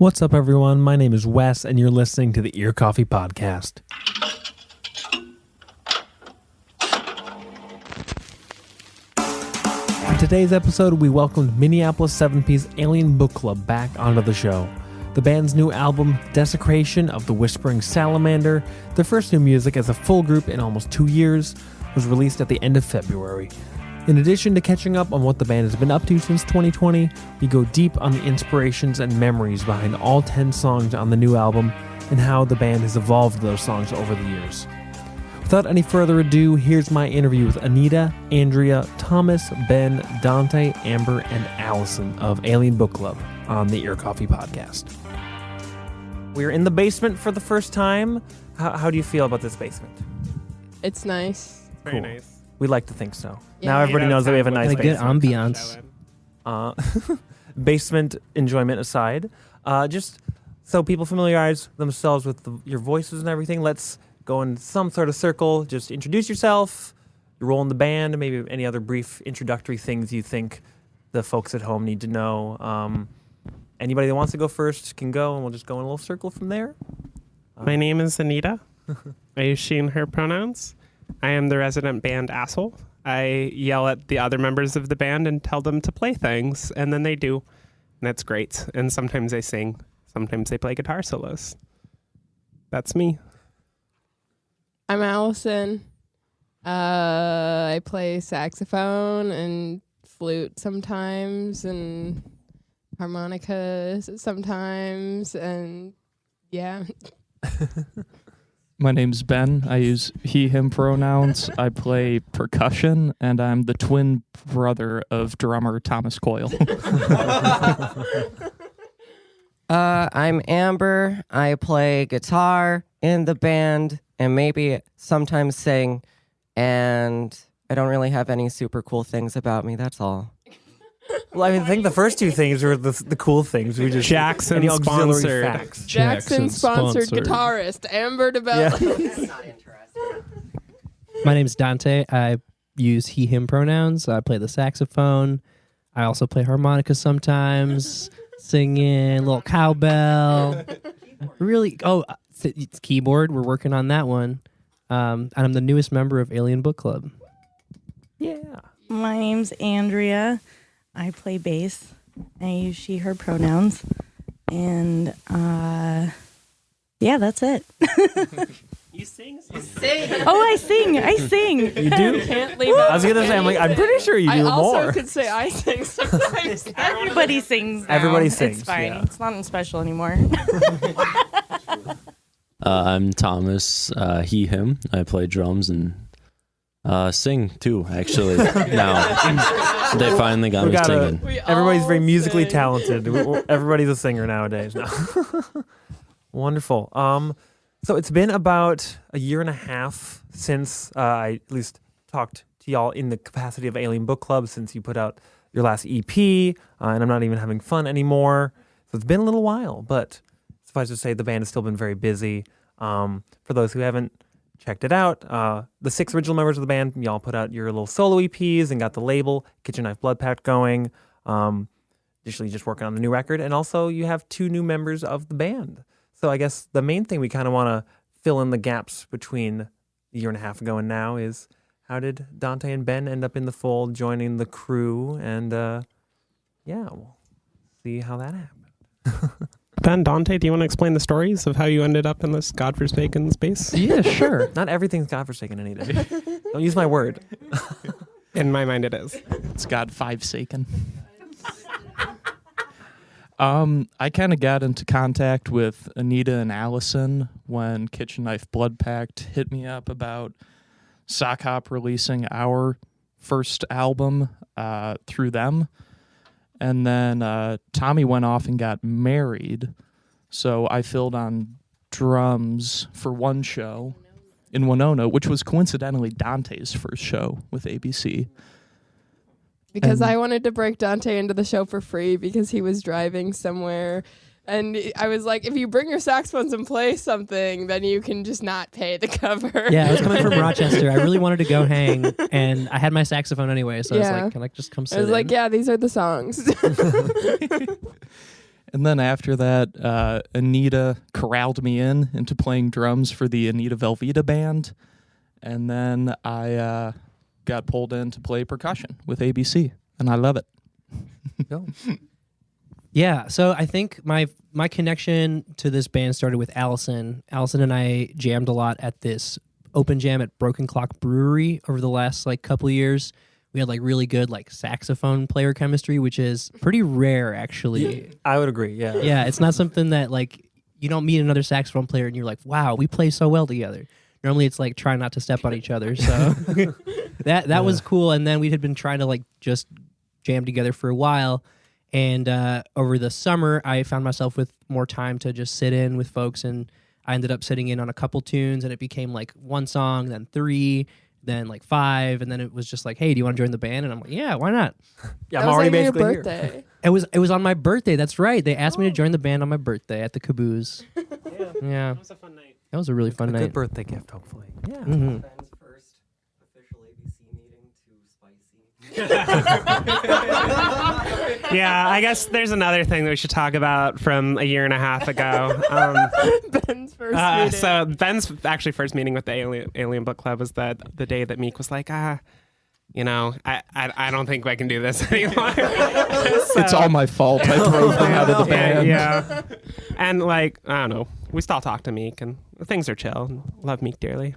What's up, everyone? My name is Wes, and you're listening to the Ear Coffee Podcast. For today's episode, we welcomed Minneapolis 7P's Alien Book Club back onto the show. The band's new album, Desecration of the Whispering Salamander, their first new music as a full group in almost 2 years, was released at the end of February. In addition to catching up on what the band has been up to since 2020, we go deep on the inspirations and memories behind all 10 songs on the new album and how the band has evolved those songs over the years. Without any further ado, here's my interview with Anita, Andrea, Thomas, Ben, Dante, Amber, and Allison of Alien Book Club on the Ear Coffee Podcast. We're in the basement for the first time. How do you feel about this basement? It's nice. Very Cool. nice. We like to think so. Yeah. Now everybody knows that we have a nice Like good basement. ambiance. Basement enjoyment aside, just so people familiarize themselves with your voices and everything, let's go in some sort of circle. Just introduce yourself, your role in the band, maybe any other brief introductory things you think the folks at home need to know. Anybody that wants to go first can go, and we'll just go in a little circle from there. My name is Anita. I use she and her pronouns. I am the resident band asshole. I yell at the other members of the band and tell them to play things, and then they do. And that's great. And sometimes they sing. Sometimes they play guitar solos. That's me. I'm Allison. I play saxophone and flute sometimes and harmonica sometimes, and yeah. My name's Ben. I use he, him pronouns. I play percussion, and I'm the twin brother of drummer Thomas Coyle. I'm Amber. I play guitar in the band and maybe sometimes sing, and I don't really have any super cool things about me. That's all. Well, I think the first two things were the cool things. We just Jackson any auxiliary sponsored. facts. Jackson sponsored guitarist Amber DeBello. My name's Dante. I use he, him pronouns. I play the saxophone. I also play harmonica sometimes, singing, little cowbell. Really, it's keyboard. We're working on that one. And I'm the newest member of Alien Book Club. Yeah. My name's Andrea. I play bass. I use she, her pronouns. And, yeah, that's it. You sing? Oh, I sing. You do? Can't leave I was gonna say, I'm pretty sure you do I also more. could say I sing sometimes. Everybody sings now. Everybody sings, It's fine. yeah. It's not special anymore. I'm Thomas, he, him. I play drums and sing too, actually. Now, they finally got me singing. Everybody's very musically sing. talented. Everybody's a singer nowadays. No. Wonderful. So it's been about a year and a half since I at least talked to y'all in the capacity of Alien Book Club, since you put out your last EP, and I'm not even having fun anymore. So it's been a little while, but suffice to say the band has still been very busy. For those who haven't checked it out, the 6 original members of the band, y'all put out your little solo EPs and got the label Kitchen Knife Blood Pact going. Initially just working on the new record, and also you have 2 new members of the band. So I guess the main thing we kind of want to fill in the gaps between a year and a half ago and now is, how did Dante and Ben end up in the fold, joining the crew? And we'll see how that happened. Ben, Dante, do you want to explain the stories of how you ended up in this godforsaken space? Yeah, sure. Not everything's godforsaken, Anita. Don't use my word. In my mind, it is. It's God five-saken. I kind of got into contact with Anita and Allison when Kitchen Knife Blood Pact hit me up about Sock Hop releasing our first album through them. And then Tommy went off and got married, so I filled on drums for one show in Winona, which was coincidentally Dante's first show with ABC. Because And- I wanted to break Dante into the show for free because he was driving somewhere. And I was like, if you bring your saxophones and play something, then you can just not pay the cover. Yeah, I was coming from Rochester. I really wanted to go hang, and I had my saxophone anyway, so I was Yeah. like, can I just come sit I was like, in? yeah, these are the songs. And then after that, Anita corralled me into playing drums for the Anita Velveeta band. And then I got pulled in to play percussion with ABC, and I love it. Go. Yeah, so I think my connection to this band started with Allison. Allison and I jammed a lot at this open jam at Broken Clock Brewery over the last couple of years. We had really good saxophone player chemistry, which is pretty rare actually. I would agree. Yeah. Yeah, it's not something that you don't meet another saxophone player and you're like, wow, we play so well together. Normally it's try not to step on each other. So that was cool. And then we had been trying to just jam together for a while. And over the summer, I found myself with more time to just sit in with folks, and I ended up sitting in on a couple tunes, and it became one song, then 3, then 5, and then it was just hey, do you want to join the band? And I'm like, yeah, why not? Yeah, That I'm was already your basically here. birthday. It was on my birthday. That's right. They asked me to join the band on my birthday at the Caboose. Yeah, It was a fun night. that was a really fun A night. good birthday gift, hopefully. Yeah. Mhm. Ben's first official ABC meeting to Spicy. Yeah, I guess there's another thing that we should talk about from a year and a half ago. Ben's first meeting. So Ben's actually first meeting with the Alien Book Club was the day that Meek was like, I don't think I can do this anymore. It's all my fault. I drove them out of the band. Yeah. And I don't know. We still talk to Meek and things are chill. Love Meek dearly.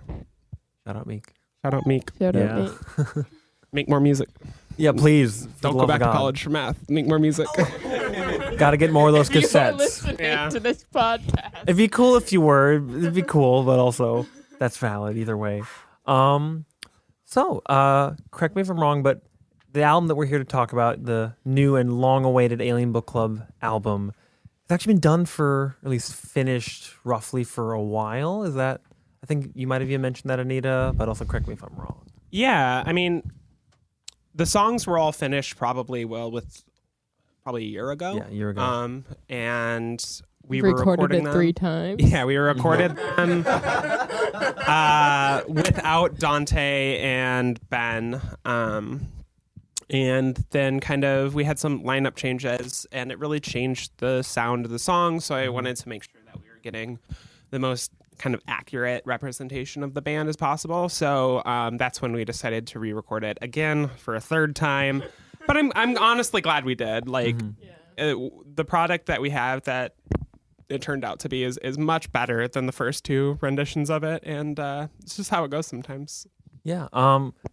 Shout out Meek. Shout out Meek. Shout out Yeah. me. Make more music. Yeah, please. for the Don't go love back of to God. college for math. Make more music. Got to get more of those You are cassettes. listening Yeah. to this podcast. It'd be cool if you were. It'd be cool, but also that's valid either way. So, correct me if I'm wrong, but the album that we're here to talk about, the new and long-awaited Alien Book Club album, it's actually been done for, at least finished roughly for a while. Is that? I think you might have even mentioned that, Anita, but also correct me if I'm wrong. Yeah, I mean, the songs were all finished probably a year ago. Yeah, a year ago. And we We've were recorded recording it them. 3 times. Yeah, we recorded them without Dante and Ben. And then we had some lineup changes, and it really changed the sound of the song. So I wanted to make sure that we were getting the most kind of accurate representation of the band as possible. So that's when we decided to re-record it again for a third time. But I'm honestly glad we did. The product that we have that it turned out to be is much better than the first 2 renditions of it, and it's just how it goes sometimes. Yeah,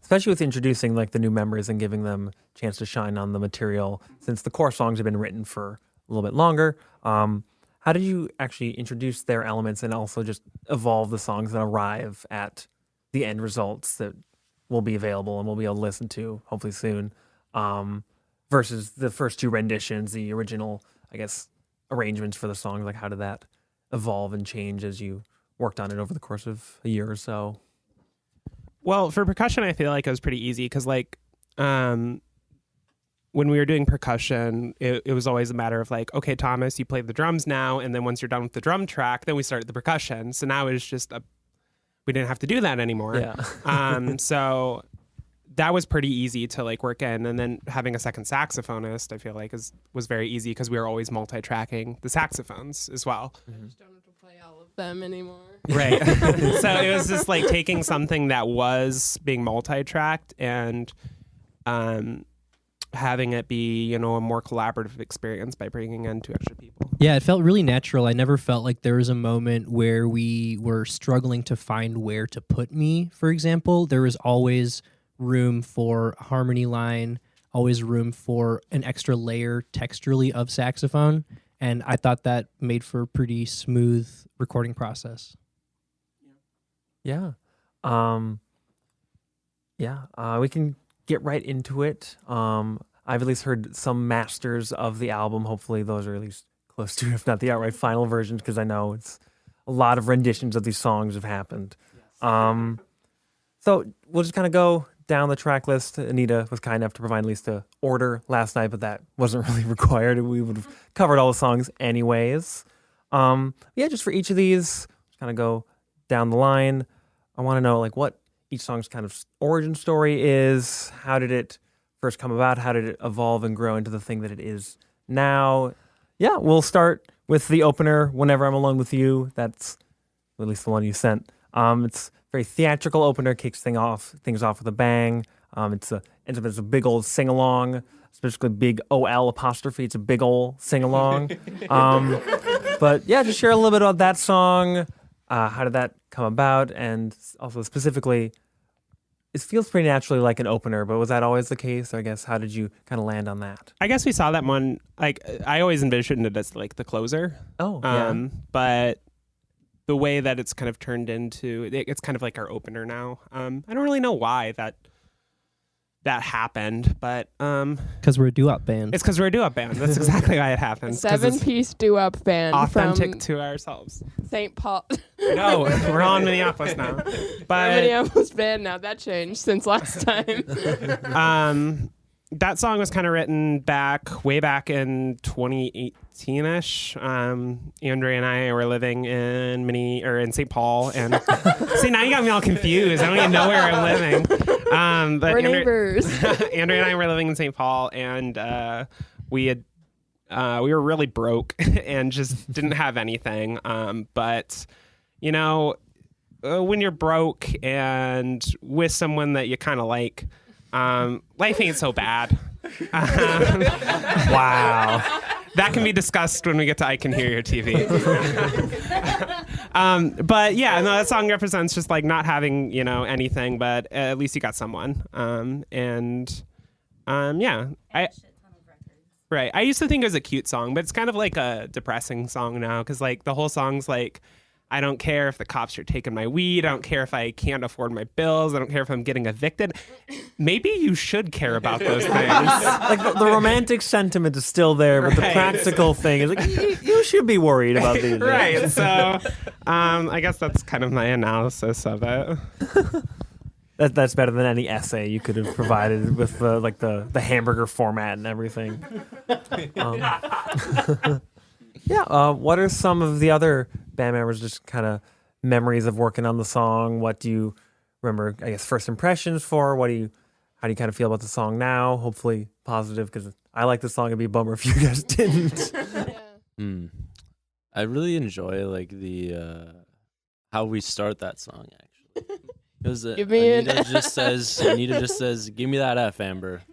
especially with introducing the new members and giving them a chance to shine on the material, since the core songs have been written for a little bit longer. How did you actually introduce their elements and also just evolve the songs and arrive at the end results that will be available and we'll be able to listen to hopefully soon, versus the first 2 renditions, the original, I guess, arrangements for the songs? How did that evolve and change as you worked on it over the course of a year or so? Well, for percussion, I feel like it was pretty easy because, when we were doing percussion, it was always a matter of okay, Thomas, you play the drums now, and then once you're done with the drum track, then we started the percussion. So now it's just we didn't have to do that anymore. Yeah. So that was pretty easy to work in, and then having a second saxophonist, I feel was very easy because we were always multi-tracking the saxophones as well. I just don't have to play all of them anymore. Right. So it was just taking something that was being multi-tracked and having it be, a more collaborative experience by bringing in 2 extra people. Yeah, it felt really natural. I never felt like there was a moment where we were struggling to find where to put me, for example. There was always room for a harmony line, always room for an extra layer texturally of saxophone. And I thought that made for a pretty smooth recording process. Yeah. We can get right into it. I've at least heard some masters of the album. Hopefully those are at least close to, if not the outright final versions, because I know it's a lot of renditions of these songs have happened. Yes. So we'll just kind of go down the track list. Anita was kind enough to provide at least an order last night, but that wasn't really required. We would have covered all the songs anyways. Just for each of these, just kind of go down the line. I want to know what each song's kind of origin story is. How did it first come about? How did it evolve and grow into the thing that it is now? yeah, we'll start with the opener, Whenever I'm Alone with You. That's at least the one you sent. It's a very theatrical opener, kicks things off with a bang. Ends up as a big old sing-along, especially big OL apostrophe. It's a big old sing-along. But yeah, just share a little bit about that song. How did that come about? And also specifically, it feels pretty naturally like an opener, but was that always the case? Or I guess, how did you kind of land on that? I guess we saw that one, like, I always envisioned it as like the closer. Oh, yeah. But the way that it's kind of turned into, it's kind of like our opener now. I don't really know why that happened, but Because we're a doo-wop band. it's because we're a doo-wop band. That's exactly why it happened. 7-piece doo-wop band Authentic from to ourselves. St. Paul. No, we're all in Minneapolis now. But Minneapolis band now. That changed since last time. that song was kind of written way back in 2018-ish. Andrea and I were living in St. Paul, and see, now you got me all confused. I don't even know where I'm living. But We're neighbors. Andrea and I were living in St. Paul, and we were really broke and just didn't have anything. But you know, when you're broke and with someone that you kind of like, life ain't so bad. Wow. That can be discussed when we get to I Can Hear Your TV. But yeah, no, that song represents just like not having, anything, but at least you got someone. Yeah. Right. I used to think it was a cute song, but it's kind of like a depressing song now, because like the whole song's like, I don't care if the cops are taking my weed. I don't care if I can't afford my bills. I don't care if I'm getting evicted. Maybe you should care about those things. Like the romantic sentiment is still there, but the practical thing is like, you should be worried about these. Right. So I guess that's kind of my analysis of it. That's better than any essay you could have provided with the hamburger format and everything. What are some of the other band members' just kind of memories of working on the song? What do you remember, I guess, first impressions for? How do you kind of feel about the song now? Hopefully positive, because I like the song. It'd be a bummer if you guys didn't. I really enjoy like the how we start that song actually. Because Anita just says, "Give me that F, Amber,"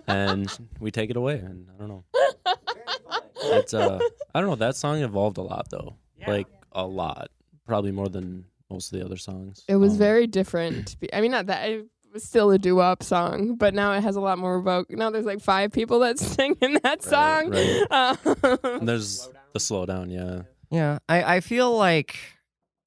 and we take it away. And I don't know. It's I don't know. That song evolved a lot though, like a lot, probably more than most of the other songs. It was very different. I mean, not that it was still a doo-wop song, but now it has a lot more now there's like 5 people that sing in that song. Right. And there's the slowdown, yeah. Yeah, I feel like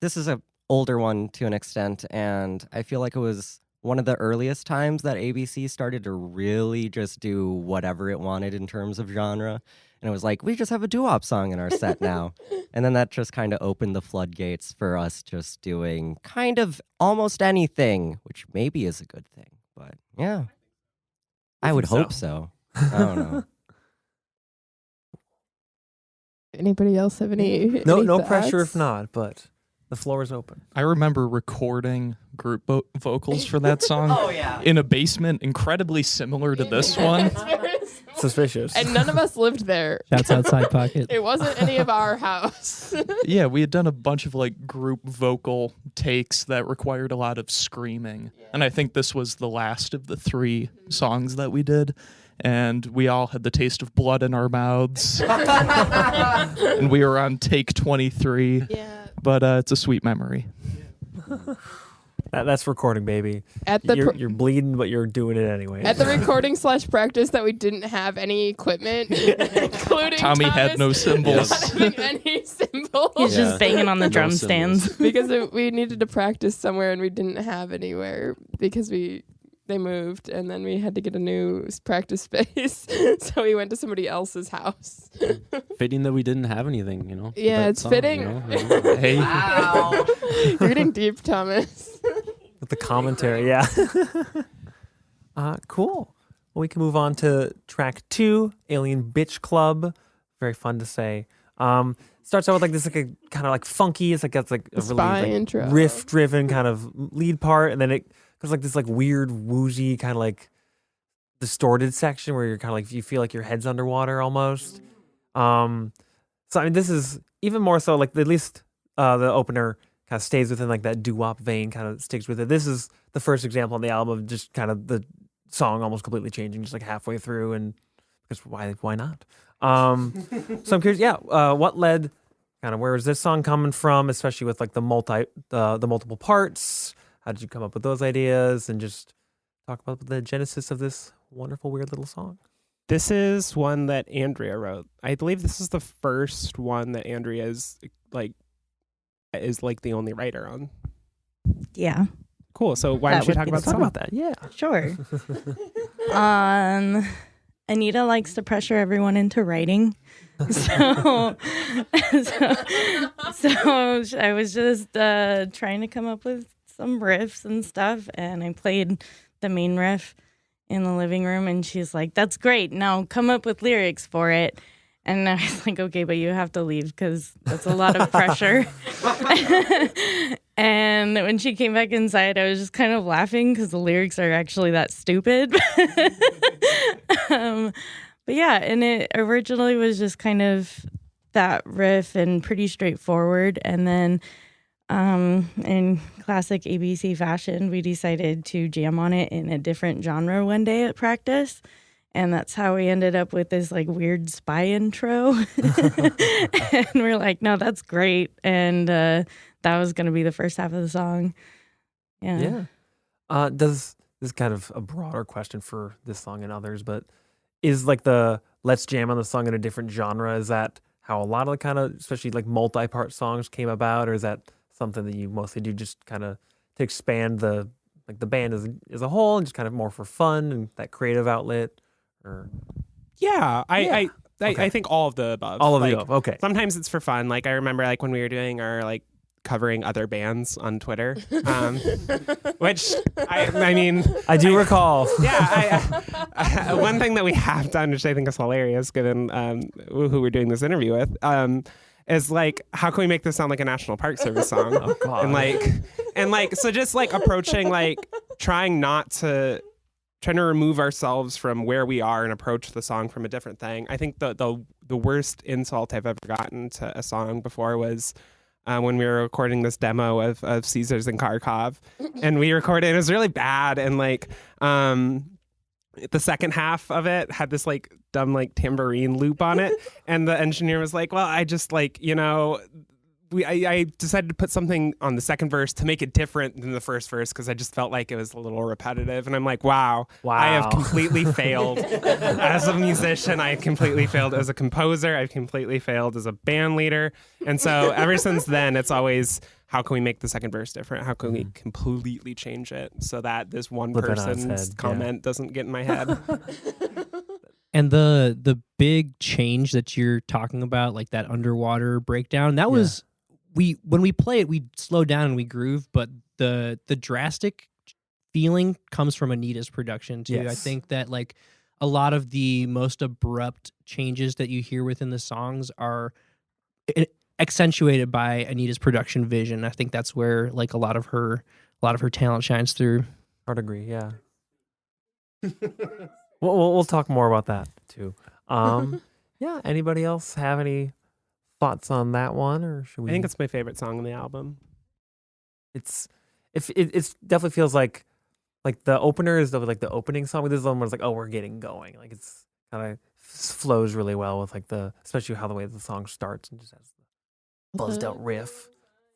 this is a older one to an extent, and I feel like it was one of the earliest times that ABC started to really just do whatever it wanted in terms of genre. And it was like, we just have a doo-wop song in our set now. And then that just kind of opened the floodgates for us just doing kind of almost anything, which maybe is a good thing. But yeah, I would hope so. I don't know. Anybody else have any No thoughts? pressure if not, but the floor is open. I remember recording group vocals for that song Oh, yeah. in a basement incredibly similar to this one. Suspicious. And none of us lived there. Shouts outside pocket. It wasn't any of our house. Yeah, we had done a bunch of like group vocal takes that required a lot of screaming. And I think this was the last of the 3 songs that we did. And we all had the taste of blood in our mouths. And we were on take 23. Yeah. But it's a sweet memory. That's recording, baby. At the You're bleeding, but you're doing it anyway. At the recording / practice that we didn't have any equipment, including Tommy had no cymbals. having any cymbals. He's just banging on the No drum cymbals. stands. because we needed to practice somewhere and we didn't have anywhere because they moved and then we had to get a new practice space. So we went to somebody else's house. Fitting that we didn't have anything, with Yeah, that it's song, fitting. Hey, Wow. You're getting deep, Thomas. With the commentary, yeah. Cool. Well, we can move on to track 2, Alien Bitch Club. Very fun to say. Starts out with like this like a kind of like funky. It's like a really spy like, intro. riff-driven kind of lead part, and then it goes like this like weird woozy kind of like distorted section where you're kind of like you feel like your head's underwater almost. So I mean, this is even more so like at least the opener kind of stays within like that doo-wop vein, kind of sticks with it. This is the first example on the album of just kind of the song almost completely changing just like halfway through, and because why not? So I'm curious, what led kind of where is this song coming from, especially with like the multiple parts? How did you come up with those ideas, and just talk about the genesis of this wonderful weird little song? This is one that Andrea wrote. I believe this is the first one that Andrea is like the only writer on. Yeah. Cool. So why That don't you would talk be about the that? Talk about that, yeah. Sure. Anita likes to pressure everyone into writing. So I was just trying to come up with some riffs and stuff, and I played the main riff in the living room, and she's like, "That's great. Now come up with lyrics for it." And I was like, "Okay, but you have to leave because that's a lot of pressure." And when she came back inside, I was just kind of laughing because the lyrics are actually that stupid. But yeah, and it originally was just kind of that riff and pretty straightforward. And then in classic ABC fashion, we decided to jam on it in a different genre one day at practice. And that's how we ended up with this like weird spy intro. And we're like, no, that's great. And that was going to be the first half of the song. Yeah. Does this is kind of a broader question for this song and others, but is like the let's jam on the song in a different genre, is that how a lot of the kind of, especially like multi-part songs came about, or is that something that you mostly do just kind of to expand the band as a whole and just kind of more for fun and that creative outlet? Or I think all of the above. all of like, the above. Okay. Sometimes it's for fun. Like I remember like when we were doing our like covering other bands on Twitter, which I mean I do recall. Yeah, one thing that we have done, which I think is hilarious, given who we're doing this interview with, is like, how can we make this sound like a National Park Service song? Oh, God. And like, so just like approaching, like trying to remove ourselves from where we are and approach the song from a different thing. I think the worst insult I've ever gotten to a song before was when we were recording this demo of Caesars and Kharkov, and we recorded, it was really bad, and like the second half of it had this like dumb like tambourine loop on it, and the engineer was like, well, I just like, you know, I decided to put something on the second verse to make it different than the first verse because I just felt like it was a little repetitive. And I'm like, wow. I have completely failed as a musician. I have completely failed as a composer. I've completely failed as a band leader. And so ever since then, it's always, how can we make the second verse different? How can we completely change it so that this one Flip it on its person's head, comment doesn't get in my head? And the big change that you're talking about, like that underwater breakdown, that was when we play it, we slow down and we groove, but the drastic feeling comes from Anita's production too. Yes. I think that like a lot of the most abrupt changes that you hear within the songs are accentuated by Anita's production vision. I think that's where like a lot of her talent shines through. Hard to agree, yeah. We'll talk more about that too. Yeah. Anybody else have any thoughts on that one, or should we? I think it's my favorite song on the album. It's definitely feels like the opener is like the opening song. This is the one where it's like, oh, we're getting going. Like it's kind of flows really well with like especially how the way the song starts and just has the buzzed out riff.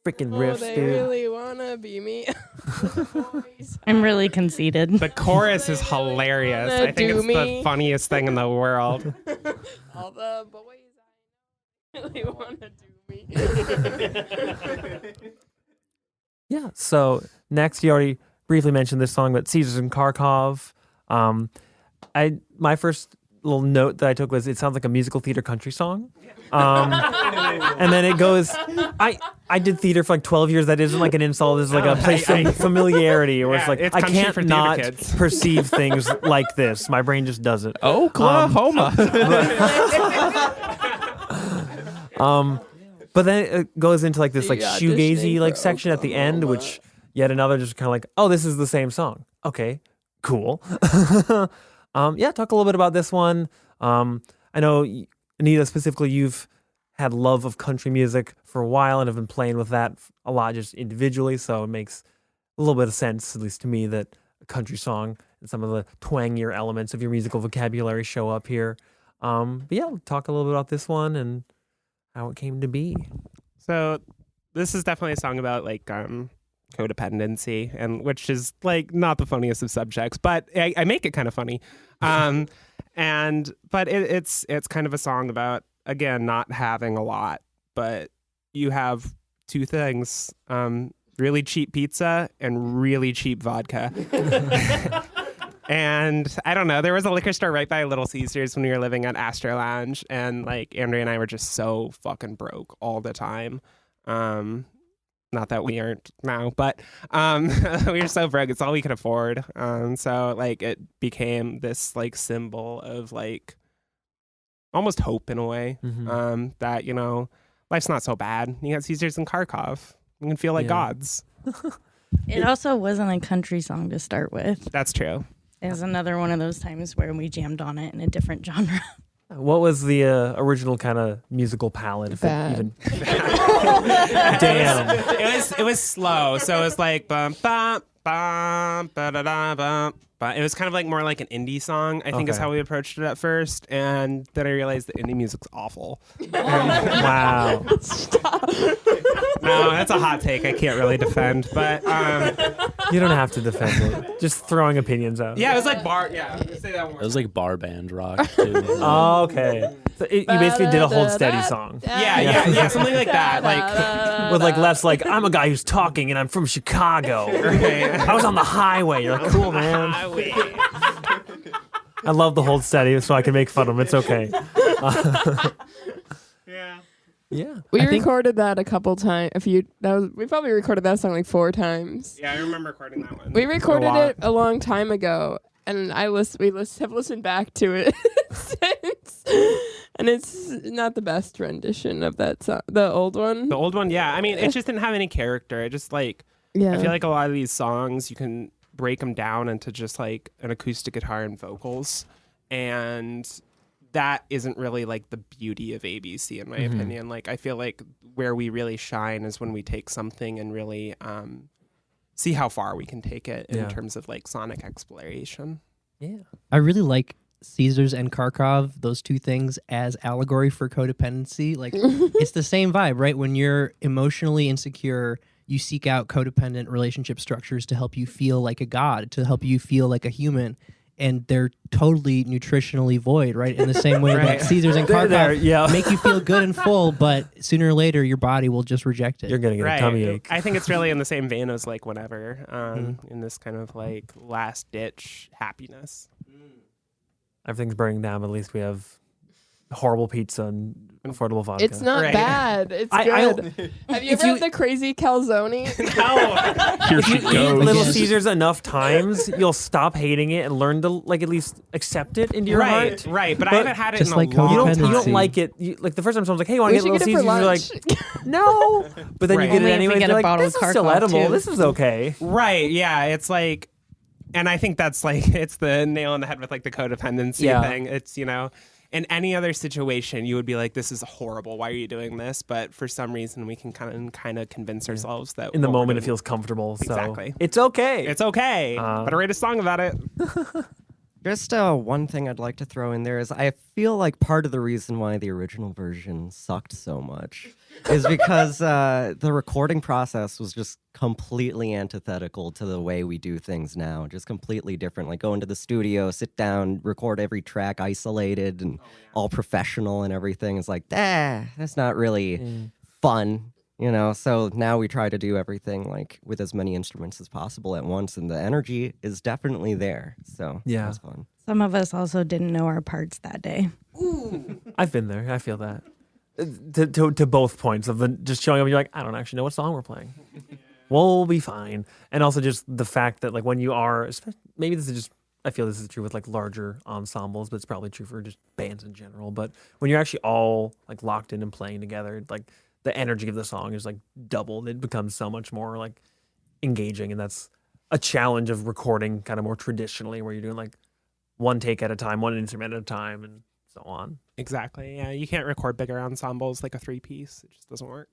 Freaking riffs, they dude. really wanna be me. I'm really conceited. The chorus is hilarious. Wanna I think do it's me? the funniest thing in the world. All the boys I really wanna do me. Yeah. So next, you already briefly mentioned this song, but Caesars and Kharkov. My first little note that I took was it sounds like a musical theater country song. And then it goes, I did theater for like 12 years. That isn't like an insult. It's like a place of familiarity where it's like, it's I country can't for theater not kids. perceive things like this. My brain just does it. Oklahoma. But then it goes into like this like Yeah, shoegazy auditioning like for section at the end, Oklahoma. which yet another just kind of like, oh, this is the same song. Okay, cool. Yeah, talk a little bit about this one. I know, Anita, specifically, you've had love of country music for a while and have been playing with that a lot just individually, so it makes a little bit of sense, at least to me, that a country song and some of the twangier elements of your musical vocabulary show up here. But yeah, talk a little bit about this one and how it came to be. So this is definitely a song about like codependency, and which is like not the funniest of subjects, but I make it kind of funny. But it's kind of a song about, again, not having a lot, but you have two things: really cheap pizza and really cheap vodka. And I don't know, there was a liquor store right by Little Caesars when we were living at Astro Lounge, and like Andrea and I were just so fucking broke all the time. Not that we aren't now, but we were so broke, it's all we could afford. So like it became this like symbol of like almost hope in a way. That, you know, life's not so bad. You got Caesars and Kharkov. You can feel like gods. It also wasn't a country song to start with. That's true. It was another one of those times where we jammed on it in a different genre. What was the original kind of musical palette? If Bad. It even damn. It was slow, so it was like bum bum bum ba da da bum. But it was kind of like more like an indie song, I think is Okay. how we approached it at first, and then I realized that indie music's awful. Wow. No, that's a hot take I can't really defend, but You don't have to defend it. Just throwing opinions out. yeah, it was like bar. Yeah, say that one. It was like bar band rock too. Oh, okay. So you basically did a Hold Steady song. Yeah, something like that. Like With like less like, I'm a guy who's talking and I'm from Chicago. okay. I was on the highway. You're like, cool, man. I love the Hold Steady, so I can make fun of him. It's okay. Yeah. Yeah. We I think- recorded that a couple times. We probably recorded that song like 4 times. Yeah, I remember recording that one. We recorded lot. it a long time ago, and have listened back to it since, and it's not the best rendition of that song, the old one. The old one, yeah. I mean, it just didn't have any character. It just like Yeah, I feel like a lot of these songs you can break them down into just like an acoustic guitar and vocals, and that isn't really like the beauty of ABC in my opinion. Like I feel like where we really shine is when we take something and really see how far we can take it in Yeah. terms of like sonic exploration. Yeah. I really like Caesars and Kharkov, those two things, as allegory for codependency. Like, it's the same vibe, right? When you're emotionally insecure, you seek out codependent relationship structures to help you feel like a god, to help you feel like a human. And they're totally nutritionally void, right? In the same way Right. that Caesars and There, Kharkov yeah. make you feel good and full, but sooner or later, your body will just reject it. You're going to get a tummy ache. I think it's really in the same vein as like Whenever, in this kind of like last ditch happiness. Everything's burning down, but at least we have horrible pizza and affordable vodka. it's not Right. bad. It's I- good. Have you ever had the crazy calzone? Here If she you eat goes. Little Caesars enough times, you'll stop hating it and learn to like at least accept it into your heart. Right. But I haven't had it just in like a long You don't Codependency. like it. Like the first time someone's like, "Hey, you want We to get should Little get it for Caesars?" You're like, lunch. "No," but then Right. you get Only it if we anyway. get You're a like, bottle "This of is still Kharkov, edible. too." This is okay." Right. Yeah. It's like, and I think that's like, it's the nail on the head with like the codependency Yeah. thing. It's, you know, in any other situation, you would be like, this is horrible. Why are you doing this? But for some reason, we can kind of convince ourselves that In the what we're moment, it doing- feels comfortable. So Exactly. it's okay. it's okay. Better write a song about it. Just one thing I'd like to throw in there is I feel like part of the reason why the original version sucked so much is because the recording process was just completely antithetical to the way we do things now. Just completely different. Like go into the studio, sit down, record every track isolated and all professional and everything. It's like, that's not really fun. You know, so now we try to do everything like with as many instruments as possible at once, and the energy is definitely there. So Yeah. that's fun. Some of us also didn't know our parts that day. I've been there. I feel that. To both points of the just showing up, and you're like, I don't actually know what song we're playing. We'll be fine. And also just the fact that like when you are, maybe this is just, I feel this is true with like larger ensembles, but it's probably true for just bands in general. But when you're actually all like locked in and playing together, like the energy of the song is like doubled. It becomes so much more like engaging, and that's a challenge of recording kind of more traditionally, where you're doing like one take at a time, one instrument at a time, and so on. Exactly. Yeah, you can't record bigger ensembles like a 3-piece. It just doesn't work.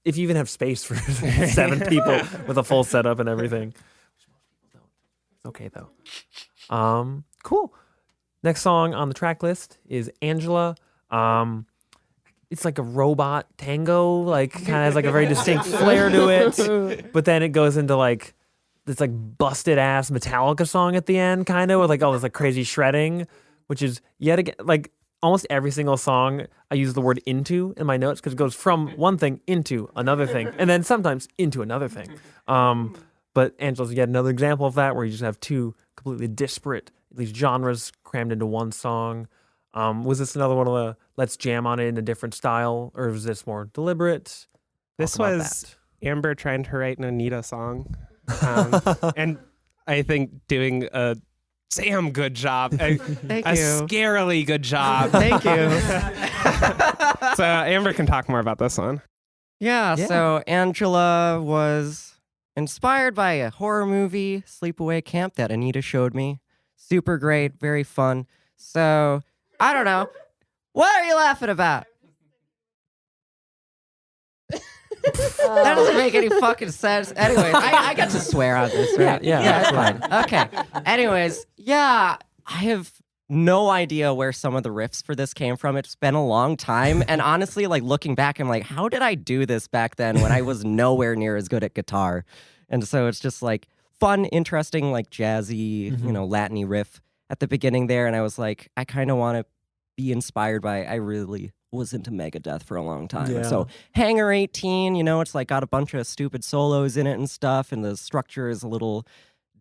If you even have space for 7 people with a full setup and everything. It's okay though. Cool. Next song on the track list is Angela. It's like a robot tango, like kind of has like a very distinct flair to it. But then it goes into like this like busted ass Metallica song at the end, kind of with like all this like crazy shredding, which is yet again like almost every single song I use the word into in my notes because it goes from one thing into another thing and then sometimes into another thing. But Angela's yet another example of that where you just have two completely disparate, at least genres crammed into one song. Was this another one of the let's jam on it in a different style, or was this more deliberate? This Talk about was that. Amber trying to write an Anita song. And I think doing a damn good job. Thank a you. scarily good job. Thank you. So Amber can talk more about this one. Yeah, so Angela was inspired by a horror movie, Sleepaway Camp, that Anita showed me. Super great, very fun. So, I don't know. What are you laughing about? That doesn't make any fucking sense. Anyways, I get to swear on this, right? Yeah, it's fine. Okay. Anyways, yeah, I have no idea where some of the riffs for this came from. It's been a long time. And honestly, like looking back, I'm like, how did I do this back then when I was nowhere near as good at guitar? And so it's just like fun, interesting, like jazzy, Latin-y riff at the beginning there. And I was like, I kind of want to be inspired by, I really was into Megadeth for a long time. Yeah. So Hangar 18, it's like got a bunch of stupid solos in it and stuff. And the structure is a little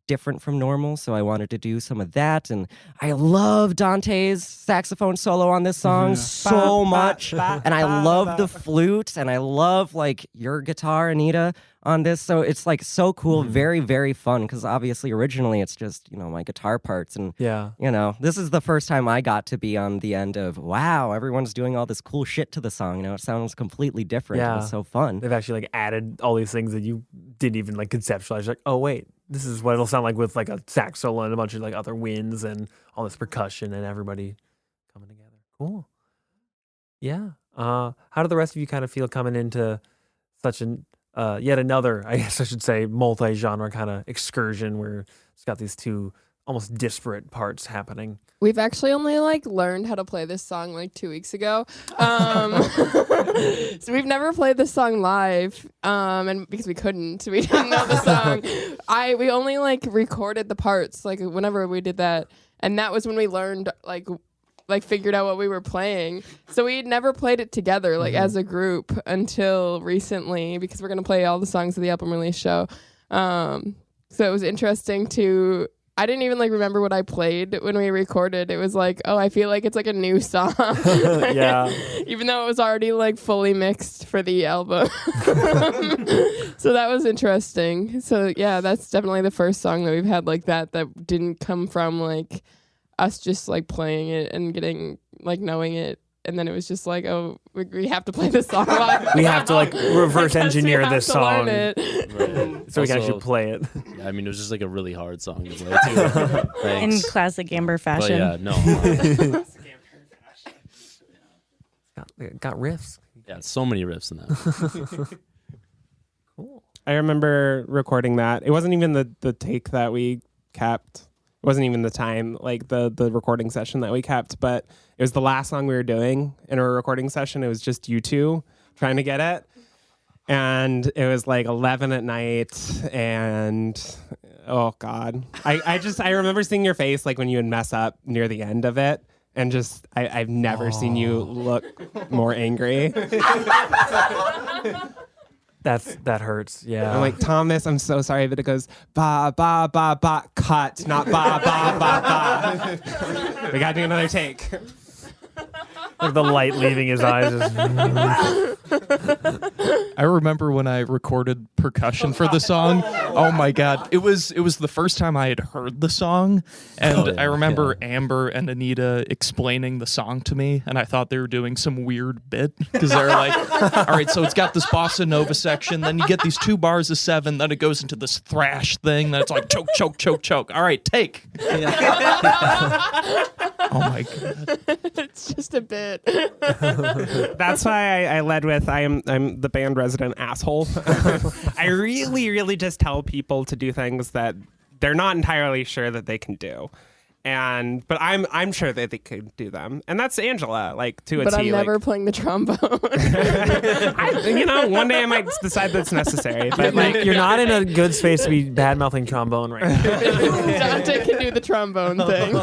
different from normal, so I wanted to do some of that. And I love Dante's saxophone solo on this song so much. And I love the flute, and I love like your guitar, Anita, on this. So it's like so cool, very, very fun, because obviously originally it's just, my guitar parts. And, this is the first time I got to be on the end of, wow, everyone's doing all this cool shit to the song. It sounds completely different. Yeah. It's so fun. They've actually like added all these things that you didn't even like conceptualize. You're like, oh wait, this is what it'll sound like with like a sax solo and a bunch of like other winds and all this percussion and everybody coming together. Cool. Yeah. How do the rest of you kind of feel coming into such an yet another, I guess I should say, multi-genre kind of excursion where it's got these two almost disparate parts happening? We've actually only like learned how to play this song like 2 weeks ago. So we've never played this song live. And because we couldn't, we didn't know the song. We only like recorded the parts like whenever we did that. And that was when we learned like figured out what we were playing. So we had never played it together like as a group until recently, because we're going to play all the songs of the album release show. So it was interesting to, I didn't even like remember what I played when we recorded. It was like, oh, I feel like it's like a new song. Yeah. Even though it was already like fully mixed for the album. So that was interesting. So yeah, that's definitely the first song that we've had like that didn't come from like us just like playing it and getting like knowing it. And then it was just like, oh, we have to play this song live. We have to like reverse engineer we have this to song learn it. Right. so we can Also, actually play it. Yeah, I mean, it was just like a really hard song to play too. In Thanks. classic Amber But fashion. yeah, no. Got riffs. Yeah, so many riffs in that. Cool. I remember recording that. It wasn't even the take that we kept. It wasn't even the time, like the recording session that we kept, but it was the last song we were doing in our recording session. It was just you two trying to get it. And it was like 11 at night, and oh God. I remember seeing your face like when you would mess up near the end of it, and just I've never seen you look more angry. That hurts. Yeah. I'm like, Thomas, I'm so sorry, but it goes ba ba ba ba cut, not ba ba ba ba. We gotta do another take. Like the light leaving his eyes. I remember when I recorded percussion for the song. Oh my god, it was the first time I had heard the song, and I remember Amber and Anita explaining the song to me, and I thought they were doing some weird bit because they're like, "All right, so it's got this bossa nova section, then you get these 2 bars of 7, then it goes into this thrash thing, then it's like choke, choke, choke, choke. All right, take." Oh my god, It's just a bit. That's why I led with I'm the band resident asshole. I really just tell people to do things that they're not entirely sure that they can do. But I'm sure that they could do them. And that's Angela, like to a But T. I'm never playing the trombone. One day I might decide that's necessary. But Like, you're not in a good space to be bad mouthing trombone right now. Dante can do the trombone thing.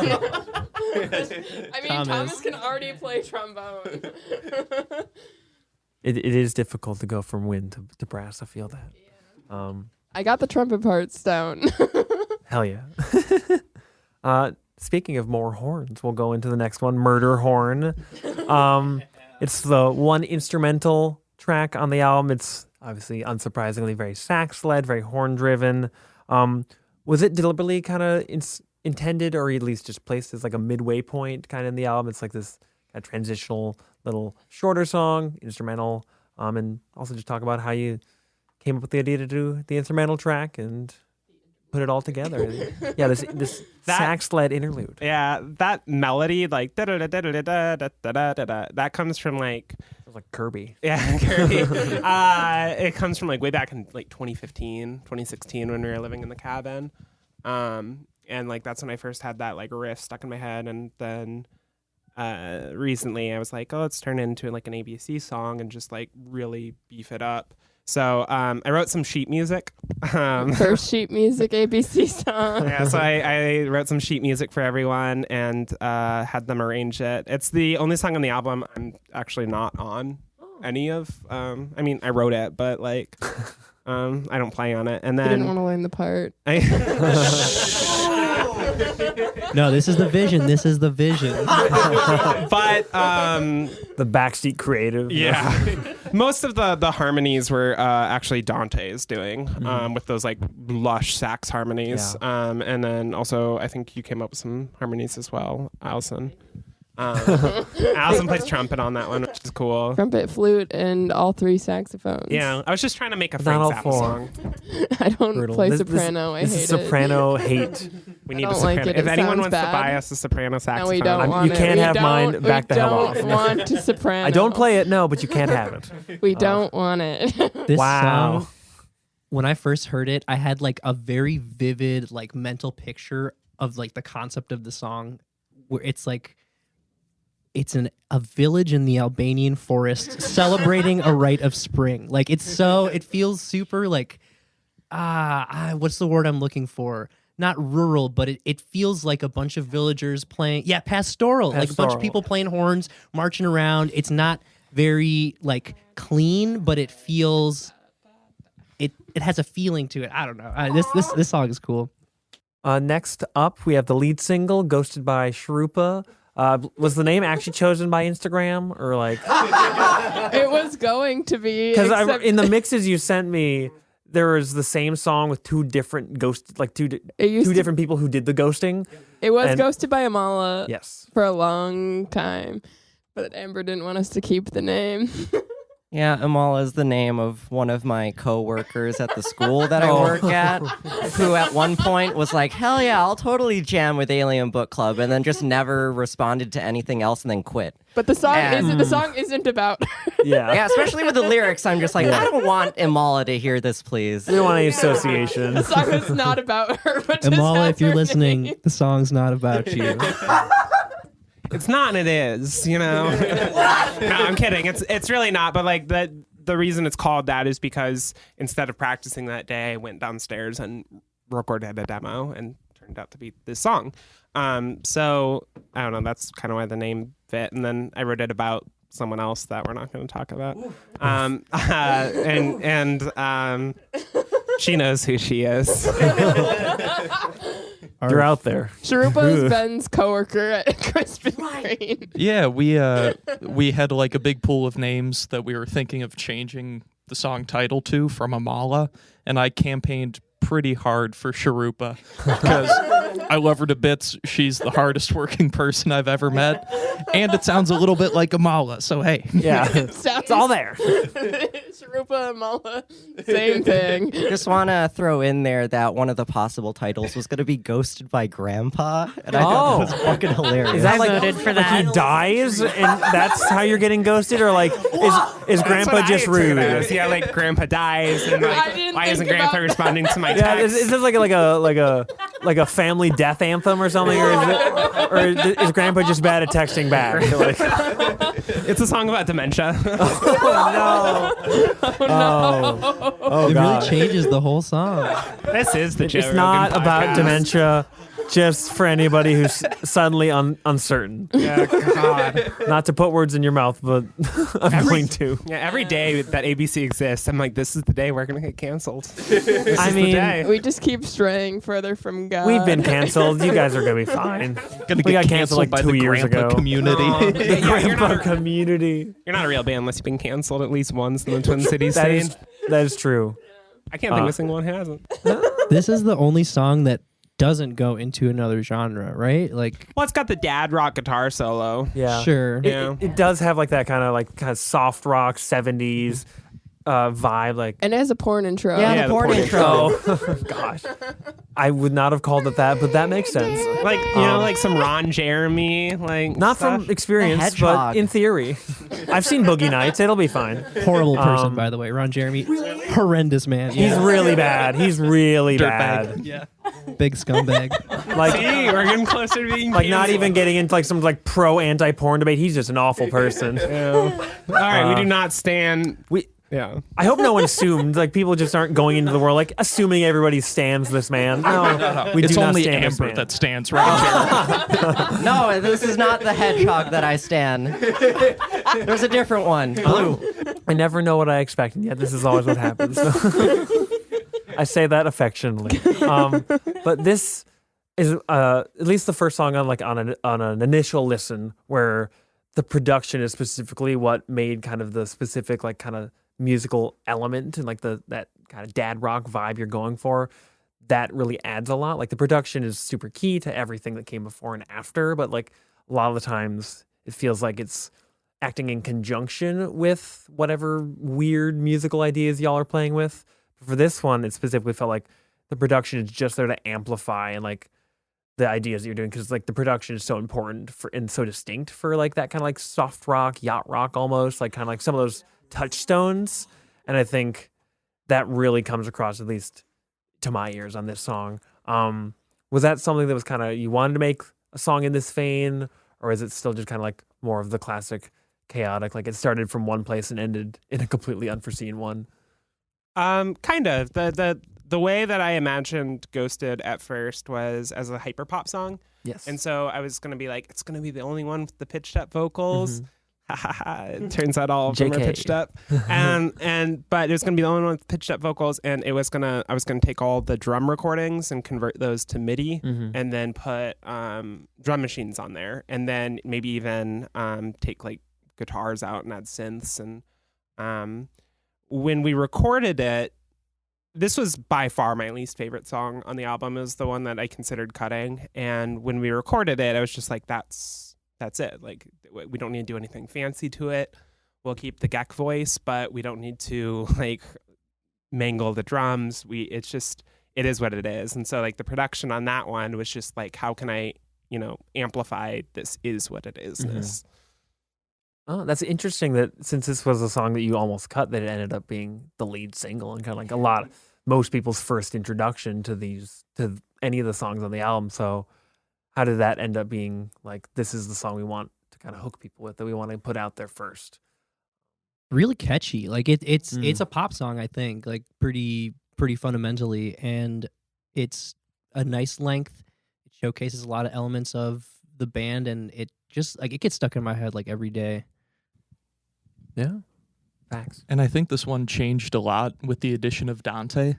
I mean, Thomas. Thomas can already play trombone. It is difficult to go from wind to brass. I feel that. I got the trumpet parts down. Hell yeah. Speaking of more horns, we'll go into the next one, Murder Horn. It's the one instrumental track on the album. It's obviously, unsurprisingly, very sax-led, very horn-driven. Was it deliberately kind of intended, or at least just placed as like a midway point kind of in the album? It's like this kind of transitional little shorter song, instrumental, and also just talk about how you came up with the idea to do the instrumental track and put it all together. Yeah, this sax-led interlude. yeah, that melody, like da-da-da-da-da-da-da-da-da, that comes from like It's like Kirby. Yeah, Kirby. It comes from like way back in like 2015, 2016 when we were living in the cabin. And like that's when I first had that like riff stuck in my head. And then recently I was like, oh, let's turn it into like an ABC song and just like really beef it up. So I wrote some sheet music. First sheet music ABC song. Yeah, so I wrote some sheet music for everyone and had them arrange it. It's the only song on the album I'm actually not on any of. I mean, I wrote it, but like I don't play on it. And I didn't then want to learn the part. No, this is the vision. This is the vision. but The backseat creative. yeah, most of the harmonies were actually Dante's doing with those like lush sax harmonies. And then also I think you came up with some harmonies as well, Allison. Allison plays trumpet on that one, which is cool. Trumpet, flute, and all 3 saxophones. Yeah, I was just trying to make a Not Frank all Zappa 4. song. I don't Brutal. play This- soprano. I this hate is soprano hate. We need I a don't like soprano. it. If It anyone sounds wants to bad. buy us a soprano it. saxophone, No, we don't want you it. can't We have mine. don't- Back the hell off. We don't want to soprano. I don't play it, no, but you can't have it. We don't want it. This Wow. song, when I first heard it, I had like a very vivid like mental picture of like the concept of the song, where it's like it's a village in the Albanian forest celebrating a rite of spring. Like it feels super like what's the word I'm looking for? Not rural, but it feels like a bunch of villagers playing. Yeah, pastoral. Like a bunch of Pastoral. people playing horns, marching around. It's not very like clean, but it feels. It has a feeling to it. I don't know. This song is cool. Next up, we have the lead single, Ghosted by Shrupa. Was the name actually chosen by Instagram or like? It was going to be. Because except in the mixes you sent me, there was the same song with 2 different it used to- different people who did the ghosting. It was and- ghosted by Amala Yes. for a long time, but Amber didn't want us to keep the name. Yeah, Amala is the name of one of my co-workers at the school that I work at, who at one point was like, hell yeah, I'll totally jam with Alien Book Club, and then just never responded to anything else and then quit. But the song And- isn't about her. Yeah. Yeah, especially with the lyrics, I'm just like, I don't want Amala to hear this, please. We don't want any association. The song is not about her. But just Amala, has if you're her listening, name. the song's not about you. it's not and it is, you know. No, I'm kidding. It's really not. But like the reason it's called that is because instead of practicing that day, I went downstairs and recorded a demo and turned out to be this song. So I don't know. That's kind of why the name fit. And then I wrote it about someone else that we're not going to talk about. And she knows who she is. You're out there. Sharupa is Ben's coworker at Krispy Kreme. Yeah, we had like a big pool of names that we were thinking of changing the song title to from Amala, and I campaigned pretty hard for Sharupa because I love her to bits. She's the hardest working person I've ever met, and it sounds a little bit like Amala. So hey, Yeah, Sounds it's all there. Sharupa and Mala, same thing. Just want to throw in there that one of the possible titles was going to be Ghosted by Grandpa, and I thought that was fucking hilarious. Is that like, voted for like he that. dies and that's how you're getting ghosted, or like is Grandpa just rude? Yeah, like Grandpa dies, and I like, didn't why think isn't Grandpa about responding to my Yeah, text? is this like a family death anthem or something, or is Grandpa just bad at texting back? Like, It's a song about dementia. oh It God. really changes the whole song. This is the Joe It's Rogan not about podcast. dementia, just for anybody who's suddenly uncertain. Yeah, God. Not to put words in your mouth, but I'm going to. Yeah, every day that ABC exists, I'm like, this is the day we're gonna get canceled. This I is mean, the day. We just keep straying further from God. We've been canceled. You guys are gonna be fine. gonna We get got canceled like by 2 the years Grandpa ago. community. The Yeah, you're Grandpa not- community. You're not a real band unless you've been canceled at least once in the Twin Cities That scene. is true. I can't think of a single one who hasn't. This is the only song that doesn't go into another genre, right? Like, Well, it's got the dad rock guitar solo. Yeah. sure. It does have like that kind of soft rock 70s vibe. Like, And it has a porn intro. Yeah, the porn intro. oh gosh, I would not have called it that, but that makes sense. Like, you know, like some Ron Jeremy, like Not stuff. from experience, but hedgehog. in theory. I've seen Boogie Nights. It'll be fine. Horrible person, by the way. Ron Jeremy, horrendous man. He's really bad. He's really Dirtbag. bad. yeah, big scumbag. Like, See, we're getting closer to being like not canceled. even getting into like some like pro anti-porn debate. He's just an awful person. All right, we do not stand. We. Yeah. I hope no one assumed. Like people just aren't going into the world like assuming everybody stands this man. No, we It's do not only stand this Amber man. that stands right. No, this is not the hedgehog that I stand. There's a different one. Blue. I never know what I expect, and yet this is always what happens. I say that affectionately. But this is at least the first song on an initial listen where the production is specifically what made kind of the specific like kind of musical element and like that kind of dad rock vibe you're going for. That really adds a lot. Like the production is super key to everything that came before and after, but like a lot of the times it feels like it's acting in conjunction with whatever weird musical ideas y'all are playing with. For this one, it specifically felt like the production is just there to amplify and like the ideas that you're doing, because like the production is so important for and so distinct for like that kind of like soft rock, yacht rock almost, like kind of like some of those touchstones. And I think that really comes across, at least to my ears, on this song. Was that something that was kind of, you wanted to make a song in this vein, or is it still just kind of like more of the classic chaotic, like it started from one place and ended in a completely unforeseen one? Kind of. The way that I imagined Ghosted at first was as a hyperpop song. Yes. And so I was going to be like, it's going to be the only one with the pitched up vocals. It turns out all of them are JK. pitched up. But it was going to be the only one with pitched up vocals, and I was going to take all the drum recordings and convert those to MIDI and then put drum machines on there, and then maybe even take like guitars out and add synths. And when we recorded it, this was by far my least favorite song on the album. It was the one that I considered cutting. And when we recorded it, I was just like, that's it. Like, we don't need to do anything fancy to it. We'll keep the Geck voice, but we don't need to like mangle the drums. It is what it is. And so like the production on that one was just like, how can I, amplify this is what it is. Oh, that's interesting that since this was a song that you almost cut, that it ended up being the lead single and kind of like most people's first introduction to any of the songs on the album. So how did that end up being like, this is the song we want to kind of hook people with, that we want to put out there first? Really catchy. Like it's a pop song, I think, like pretty fundamentally, and it's a nice length. It showcases a lot of elements of the band, and it just like it gets stuck in my head like every day. Yeah. Facts. And I think this one changed a lot with the addition of Dante.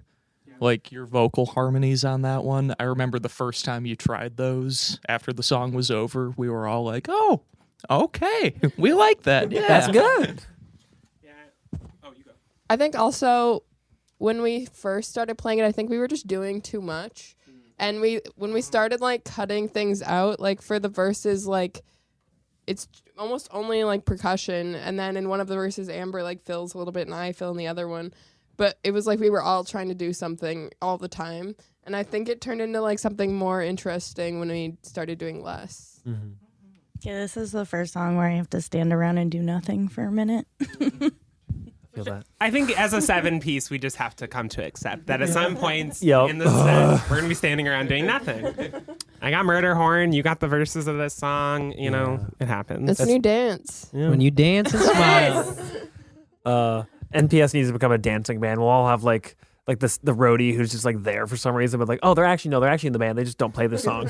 like your vocal harmonies on that one. I remember the first time you tried those after the song was over, we were all like, "Oh, okay, we like that. Yeah, That's good. I think also when we first started playing it, I think we were just doing too much. And when we started like cutting things out, like for the verses, like it's almost only like percussion, and then in one of the verses Amber like fills a little bit and I fill in the other one. But it was like we were all trying to do something all the time. And I think it turned into like something more interesting when we started doing less. Mm-hmm. Yeah, this is the first song where I have to stand around and do nothing for a minute. Feel that. I think as a 7-piece, we just have to come to accept that at some points Yep. in the set, we're going to be standing around doing nothing. I got Murder Horn. You got the verses of this song. You know, it happens. It's when you dance. Yeah. When you dance and smile. NPS needs to become a dancing band. We'll all have like this the roadie who's just like there for some reason, but like, oh, they're actually in the band. They just don't play the song.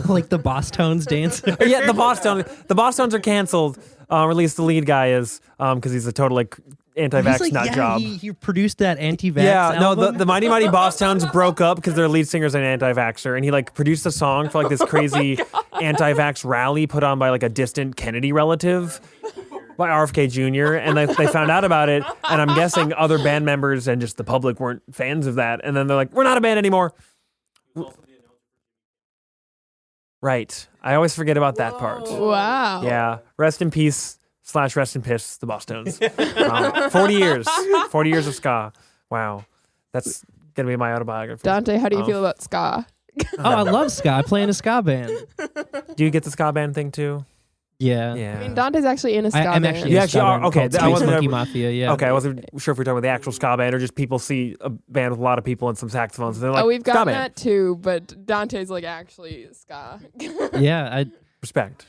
Like the Boss Tones dance. Yeah, the Boss Tones are canceled. Or at least the lead guy is, because he's a total like anti-vax nut job. He produced that anti-vax Yeah, no, album. the Mighty Mighty Boss Tones broke up because their lead singer's an anti-vaxxer, and he like produced a song for like this crazy anti-vax rally put on by like a distant Kennedy relative, by RFK Jr., and they found out about it, and I'm guessing other band members and just the public weren't fans of that, and then they're like, we're not a band anymore. Right. I always forget about that part. Wow. Yeah. Rest in peace / rest in piss, the Boss Tones. 40 years. 40 years of ska. Wow. That's going to be my autobiography. Dante, how do you feel about ska? Oh, I love ska. I play in a ska band. Do you get the ska band thing too? Yeah. Yeah. I mean, Dante's actually in a ska I'm band. actually You in a actually ska are? band Okay, called I Space wasn't Monkey ever- Mafia. Yeah. Okay, I wasn't sure if we're talking about the actual ska band or just people see a band with a lot of people and some saxophones. And they're like, We've ska gotten band. that too, but Dante's like actually ska. Yeah. Respect.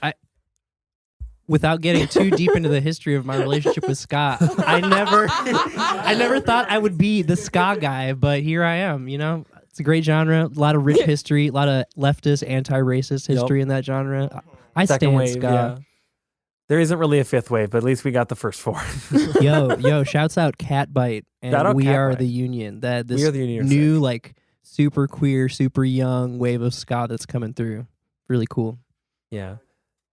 Without getting too deep into the history of my relationship with ska, I never thought I would be the ska guy, but here I am. You know, it's a great genre, a lot of rich history, a lot of leftist, anti-racist history in that genre. I Second stand wave, ska. yeah. There isn't really a fifth wave, but at least we got the first four. Yo, shouts out Catbite and Shout out We Are Catbite. the Union. That this We Are the Union are new sick. like super queer, super young wave of ska that's coming through. Really cool. Yeah.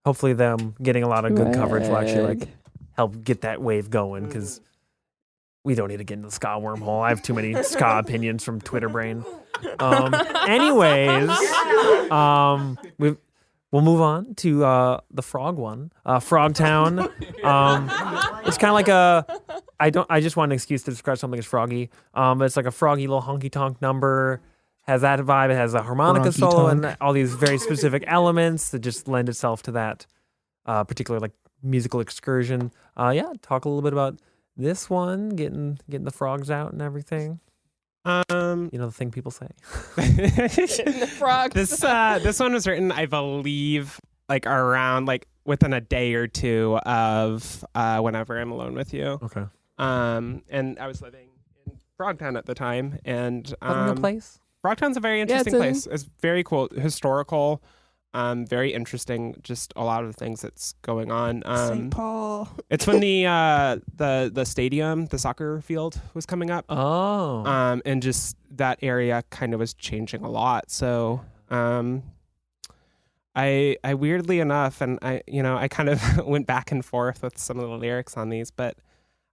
Hopefully them getting a lot of good coverage will actually like Swag. help get that wave going, because we don't need to get into the ska wormhole. I have too many ska opinions from Twitter brain. Anyways, we'll move on to the frog one. Frogtown. It's kind of like I just want an excuse to describe something as froggy. But it's like a froggy little honky tonk number. Has that vibe. It has a harmonica Honky solo tonk. and all these very specific elements that just lend itself to that particular like musical excursion. Talk a little bit about this one, getting the frogs out and everything. You know, the thing people say. The frog. This one was written, I believe, like around like within a day or two of Whenever I'm Alone with You. Okay. And I was living in Frogtown at the time, and Having a place. Frogtown's a very it's interesting a- place. It's very cool, historical, very interesting. Just a lot of things that's going on. St. Paul. It's when the stadium, the soccer field, was coming up. Oh. And just that area kind of was changing a lot. So, I weirdly enough, and I kind of went back and forth with some of the lyrics on these, but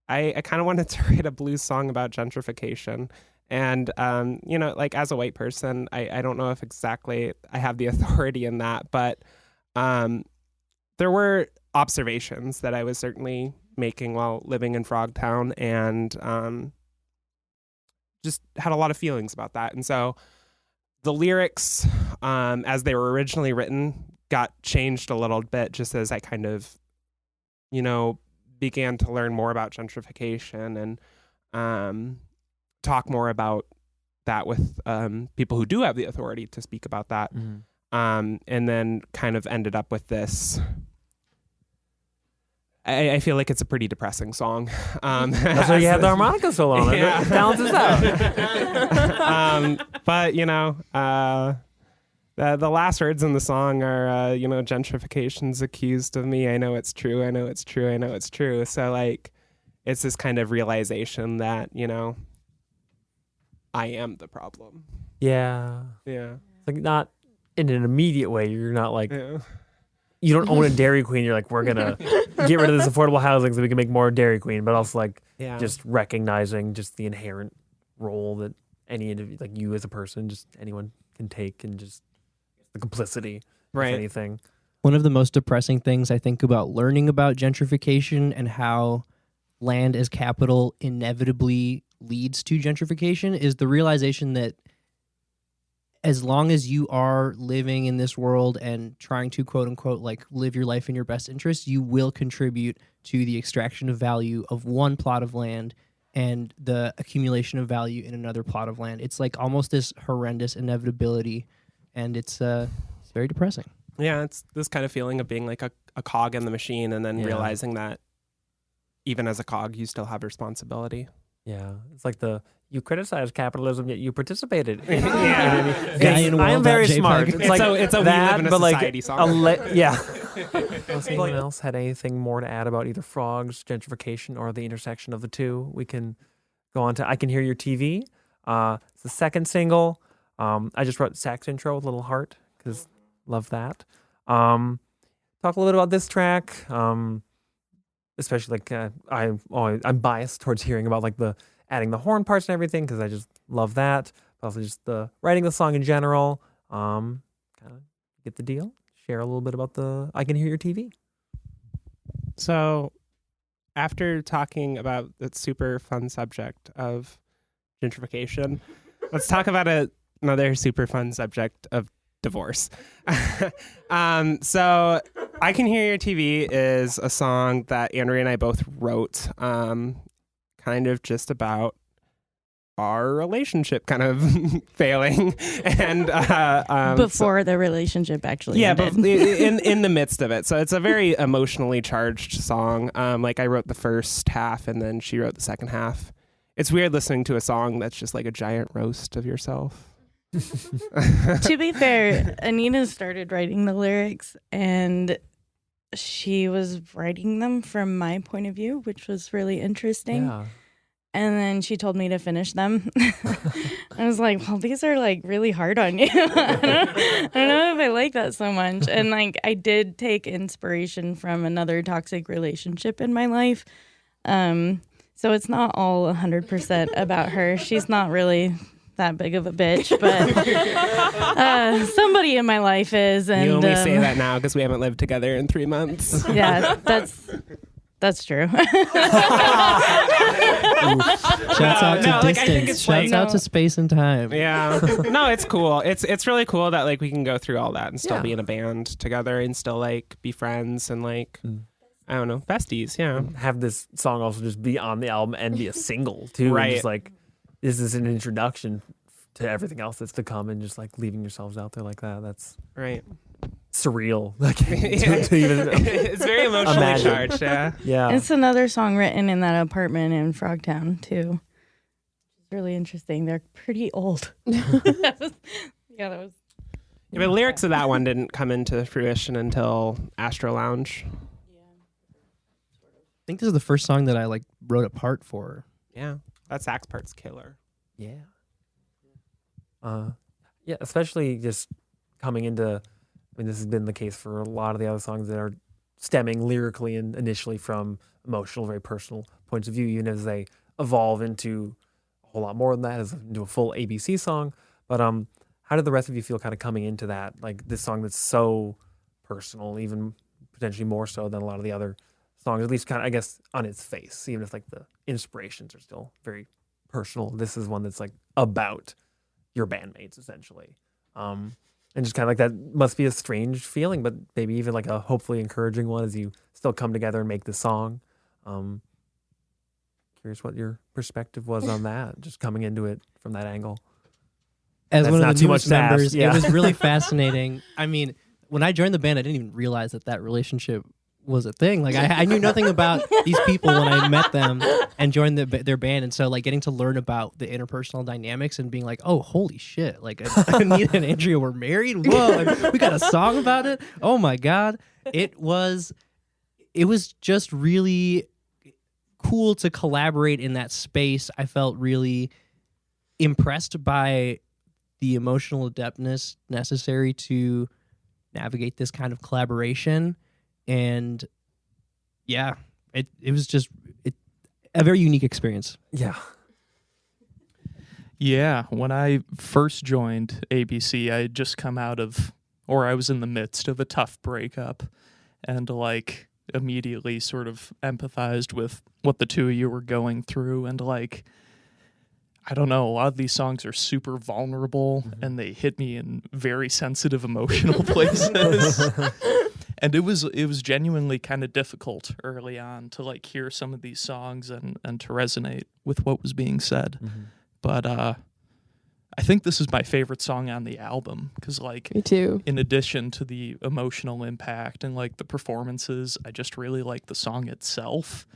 I kind of wanted to write a blues song about gentrification. And, like as a white person, I don't know if exactly I have the authority in that, but there were observations that I was certainly making while living in Frogtown, and just had a lot of feelings about that. And so the lyrics, as they were originally written, got changed a little bit just as I kind of, began to learn more about gentrification and talk more about that with people who do have the authority to speak about that. And then kind of ended up with this. I feel like it's a pretty depressing song. That's why you had the harmonica solo on it. Yeah. It balances out. But the last words in the song are gentrification's accused of me. I know it's true. I know it's true. I know it's true. So like, it's this kind of realization that I am the problem. Yeah. Yeah. Like not in an immediate way. You're not like Yeah. you don't own a Dairy Queen. You're like, we're gonna get rid of this affordable housing so we can make more Dairy Queen. But also like Yeah. just recognizing just the inherent role that any individual, like you as a person, just anyone can take, and just the complicity, Right. if anything. One of the most depressing things I think about learning about gentrification and how land as capital inevitably leads to gentrification is the realization that as long as you are living in this world and trying to quote unquote like live your life in your best interest, you will contribute to the extraction of value of one plot of land and the accumulation of value in another plot of land. It's like almost this horrendous inevitability, and it's very depressing. Yeah, it's this kind of feeling of being like a cog in the machine, and then Yeah. realizing that even as a cog, you still have responsibility. Yeah, it's like you criticize capitalism, yet you participated. Yeah. Guy in I am very world.jpg. smart. It's like it's a We that, Live in a but like Society song. yeah. Unless anyone else had anything more to add about either frogs, gentrification, or the intersection of the two, we can go on to I Can Hear Your TV. It's the second single. I just wrote sax intro with Little Heart because love that. Talk a little bit about this track. Especially like I'm biased towards hearing about like the adding the horn parts and everything because I just love that. But also just the writing the song in general. Kind of get the deal. Share a little bit about the I Can Hear Your TV. So, after talking about that super fun subject of gentrification, let's talk about another super fun subject of divorce. So, I Can Hear Your TV is a song that Andrea and I both wrote, kind of just about our relationship kind of failing and Before the relationship actually but ended. in the midst of it. So it's a very emotionally charged song. Like I wrote the first half and then she wrote the second half. It's weird listening to a song that's just like a giant roast of yourself. To be fair, Anita started writing the lyrics and she was writing them from my point of view, which was really interesting. Yeah. And then she told me to finish them. I was like, well, these are like really hard on you. I don't know if I like that so much. And like, I did take inspiration from another toxic relationship in my life. So it's not all 100% about her. She's not really that big of a bitch, but somebody in my life is. And you only say that now because we haven't lived together in 3 months. Yeah, that's true. Shouts out to No, like, I think distance. it's Shouts like- out to space and time. Yeah. No, it's cool. It's really cool that like we can go through all that and still Yeah. be in a band together and still like be friends and like I don't know, besties. Yeah. Have this song also just be on the album and be a single too. And Right. just like this is an introduction to everything else that's to come, and just like leaving yourselves out there like that. That's Right. surreal. Like to even It's very emotionally Imagine. charged. Yeah. yeah. It's another song written in that apartment in Frogtown too. It's really interesting. They're pretty old. That was. Yeah, but lyrics of that one didn't come into fruition until Astro Lounge. I think this is the first song that I like wrote a part for. Yeah. That sax part's killer. Yeah. Yeah, especially just coming into, I mean, this has been the case for a lot of the other songs that are stemming lyrically and initially from emotional, very personal points of view, even as they evolve into a whole lot more than that, as into a full ABC song. But how did the rest of you feel kind of coming into that? Like this song that's so personal, even potentially more so than a lot of the other songs, at least kind of, I guess, on its face, even if like the inspirations are still very personal. This is one that's like about your bandmates essentially. And just kind of like that must be a strange feeling, but maybe even like a hopefully encouraging one as you still come together and make the song. Curious what your perspective was on that, just coming into it from that angle. As That's one not of the too newest much to ask, members, yeah. it was really fascinating. I mean, when I joined the band, I didn't even realize that relationship was a thing. Like I knew nothing about these people when I met them and joined their band, and so like getting to learn about the interpersonal dynamics and being like, oh, holy shit! Like Anita and Andrea were married. Whoa, and we got a song about it. Oh my god, it was just really cool to collaborate in that space. I felt really impressed by the emotional adeptness necessary to navigate this kind of collaboration. And yeah, it was just a very unique experience. Yeah. Yeah, when I first joined ABC, I had just come out of, or I was in the midst of a tough breakup, and like immediately sort of empathized with what the two of you were going through. And like, I don't know, a lot of these songs are super vulnerable and they hit me in very sensitive emotional places. And it was genuinely kind of difficult early on to like hear some of these songs and to resonate with what was being said. But I think this is my favorite song on the album because, like, Me too. in addition to the emotional impact and like the performances, I just really like the song itself.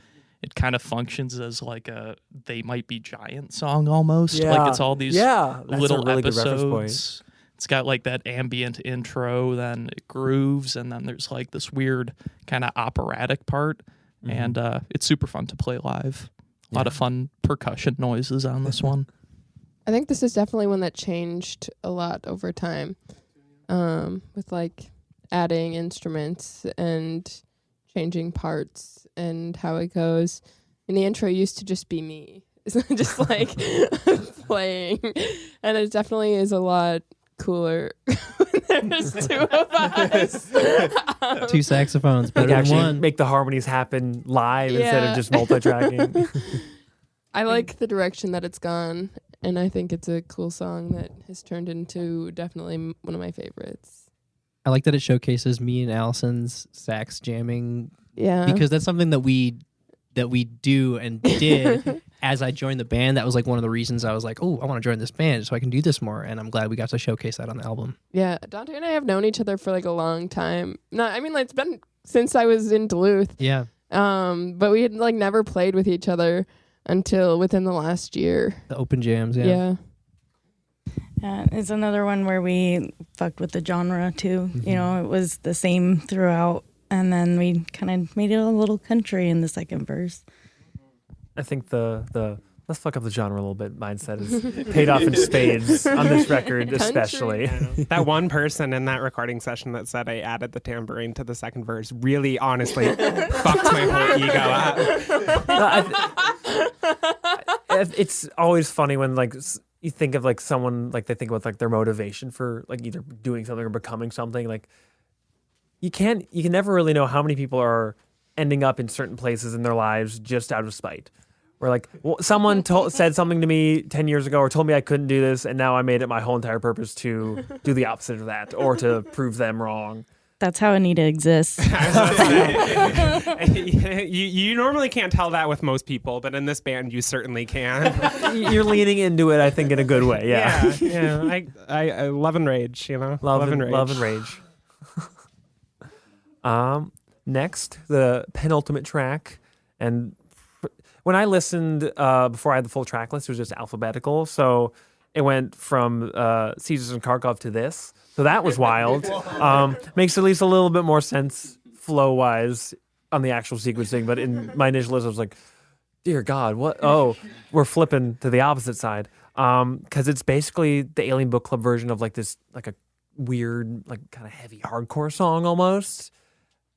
It kind of functions as like a "They Might Be Giant" song almost. Like it's all these that's little a really good reference point. episodes. It's got like that ambient intro, then it grooves, and then there's like this weird kind of operatic part, and it's super fun to play live. A lot of fun percussion noises on this one. I think this is definitely one that changed a lot over time, with like adding instruments and changing parts and how it goes. And the intro used to just be me, just like playing, and it definitely is a lot cooler when there's two of us. Two saxophones, better Like than actually one. make the harmonies happen live instead Yeah. of just multi-tracking. I like the direction that it's gone, and I think it's a cool song that has turned into definitely one of my favorites. I like that it showcases me and Allison's sax jamming Yeah. because that's something that we do and did as I joined the band. That was like one of the reasons I was like, oh, I want to join this band so I can do this more. And I'm glad we got to showcase that on the album. Yeah, Dante and I have known each other for like a long time. I mean, like, it's been since I was in Duluth. Yeah. But we had like never played with each other until within the last year. The open jams. Yeah. Yeah. Yeah, it's another one where we fucked with the genre too. You know, it was the same throughout, and then we kind of made it a little country in the second verse. I think the let's fuck up the genre a little bit mindset is paid off in spades on this record, especially. That one person in that recording session that said I added the tambourine to the second verse really honestly fucked my whole ego up. It's always funny when like you think of like someone like they think about like their motivation for like either doing something or becoming something. Like you can never really know how many people are ending up in certain places in their lives just out of spite. Where like someone said something to me 10 years ago or told me I couldn't do this, and now I made it my whole entire purpose to do the opposite of that or to prove them wrong. That's how Anita exists. You normally can't tell that with most people, but in this band you certainly can. You're leaning into it, I think, in a good way. Yeah. Yeah. I love and rage, you know? Love and rage. Next, the penultimate track. And when I listened before I had the full track list, it was just alphabetical. So it went from Caesars and Kharkov to this. So that was wild. Makes at least a little bit more sense flow-wise on the actual sequencing. But in my initial list, I was like, dear God, what? Oh, we're flipping to the opposite side. Because it's basically the Alien Book Club version of like this, like a weird, like kind of heavy hardcore song almost.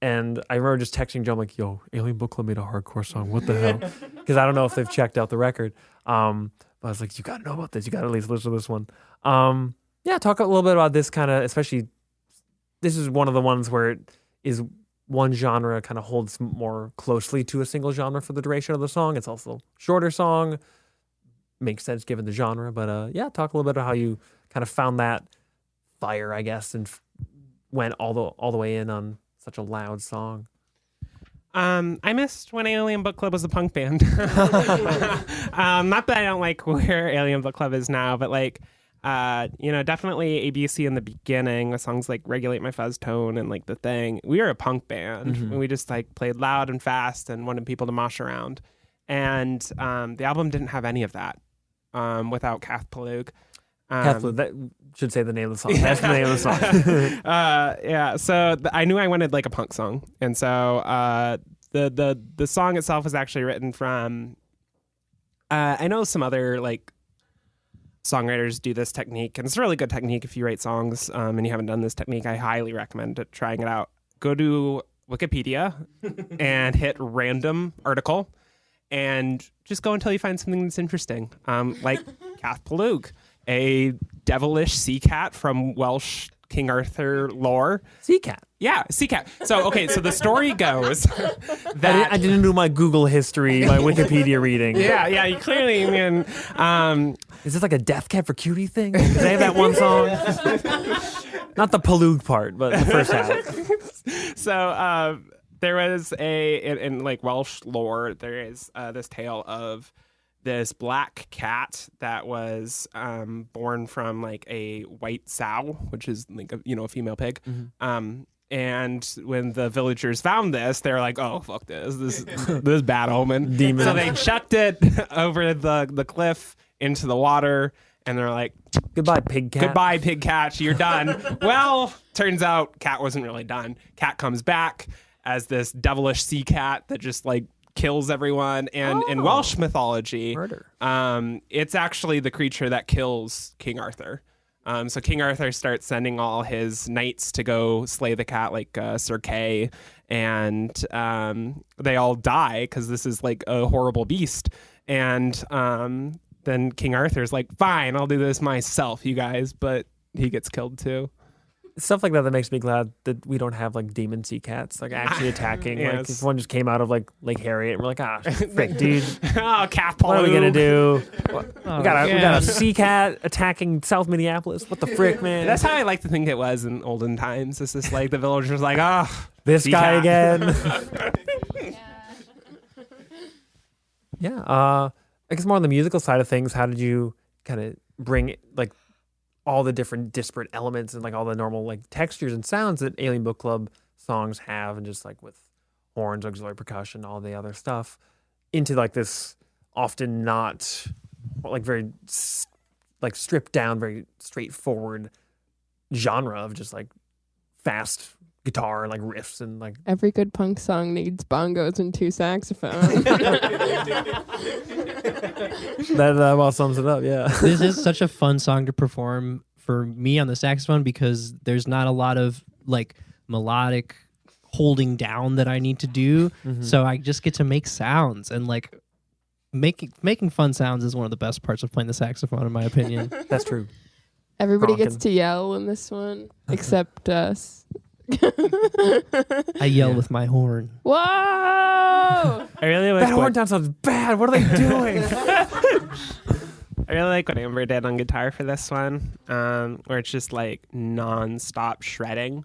And I remember just texting Joe, I'm like, yo, Alien Book Club made a hardcore song. What the hell? Because I don't know if they've checked out the record. But I was like, you got to know about this. You got to at least listen to this one. Yeah, talk a little bit about this kind of, especially, this is one of the ones where it is one genre kind of holds more closely to a single genre for the duration of the song. It's also a shorter song. Makes sense given the genre. But yeah, talk a little bit about how you kind of found that fire, I guess, and went all the way in on such a loud song. I missed when Alien Book Club was a punk band. Not that I don't like where Alien Book Club is now, but like, definitely ABC in the beginning with songs like Regulate My Fuzz Tone and like The Thing. We were a punk band. And we just like played loud and fast and wanted people to mosh around. And the album didn't have any of that without Kath Palug. That should say the name of the song. That's the name of the song. So I knew I wanted like a punk song, and so the song itself was actually written from. I know some other like songwriters do this technique, and it's a really good technique if you write songs and you haven't done this technique. I highly recommend trying it out. Go to Wikipedia and hit random article and just go until you find something that's interesting. Like Cath Palug, a devilish sea cat from Welsh King Arthur lore. Sea cat. Yeah, sea cat. So, okay, so the story goes that... I didn't do my Google history, my Wikipedia reading. Yeah, you clearly, man. Is this like a Death Cab for Cutie thing? Because they have that one song. Not the Palug part, but the first half. So there was in like Welsh lore, there is this tale of this black cat that was born from like a white sow, which is like a female pig. Mm-hmm. And when the villagers found this, they were like, "Oh, fuck this bad omen." Demon. So they chucked it over the cliff into the water, and they're like, "Goodbye, pig cat. Goodbye, pig cat. You're done." Well, turns out cat wasn't really done. Cat comes back as this devilish sea cat that just like kills everyone. And in Welsh mythology, murder. It's actually the creature that kills King Arthur. So King Arthur starts sending all his knights to go slay the cat, like Sir Kay, and they all die because this is like a horrible beast. And then King Arthur's like, "Fine, I'll do this myself, you guys," but he gets killed too. Stuff like that makes me glad that we don't have like demon sea cats like actually attacking. Yes. Like if one just came out of like Lake Harriet and we're like, frick, dude. Oh, Cath Palug. What are we gonna do? We got a sea cat attacking South Minneapolis. What the frick, man? That's how I like to think it was in olden times. It's just like the villagers like, "Oh, this sea guy cat." again. Yeah. I guess more on the musical side of things, how did you kind of bring like all the different disparate elements and like all the normal like textures and sounds that Alien Book Club songs have, and just like with horns, auxiliary percussion, all the other stuff, into like this often not like very like stripped down, very straightforward genre of just like fast guitar like riffs and like Every good punk song needs bongos and 2 saxophones. that well sums it up. Yeah. This is such a fun song to perform for me on the saxophone because there's not a lot of like melodic holding down that I need to do. Mhm. So I just get to make sounds, and like making fun sounds is one of the best parts of playing the saxophone, in my opinion. That's true. Everybody gets Honkin'. to yell in this one, except us. I yell with my horn. Whoa! I really like That horn down sounds bad. What are they doing? I really like what Amber did on guitar for this one, where it's just like non-stop shredding.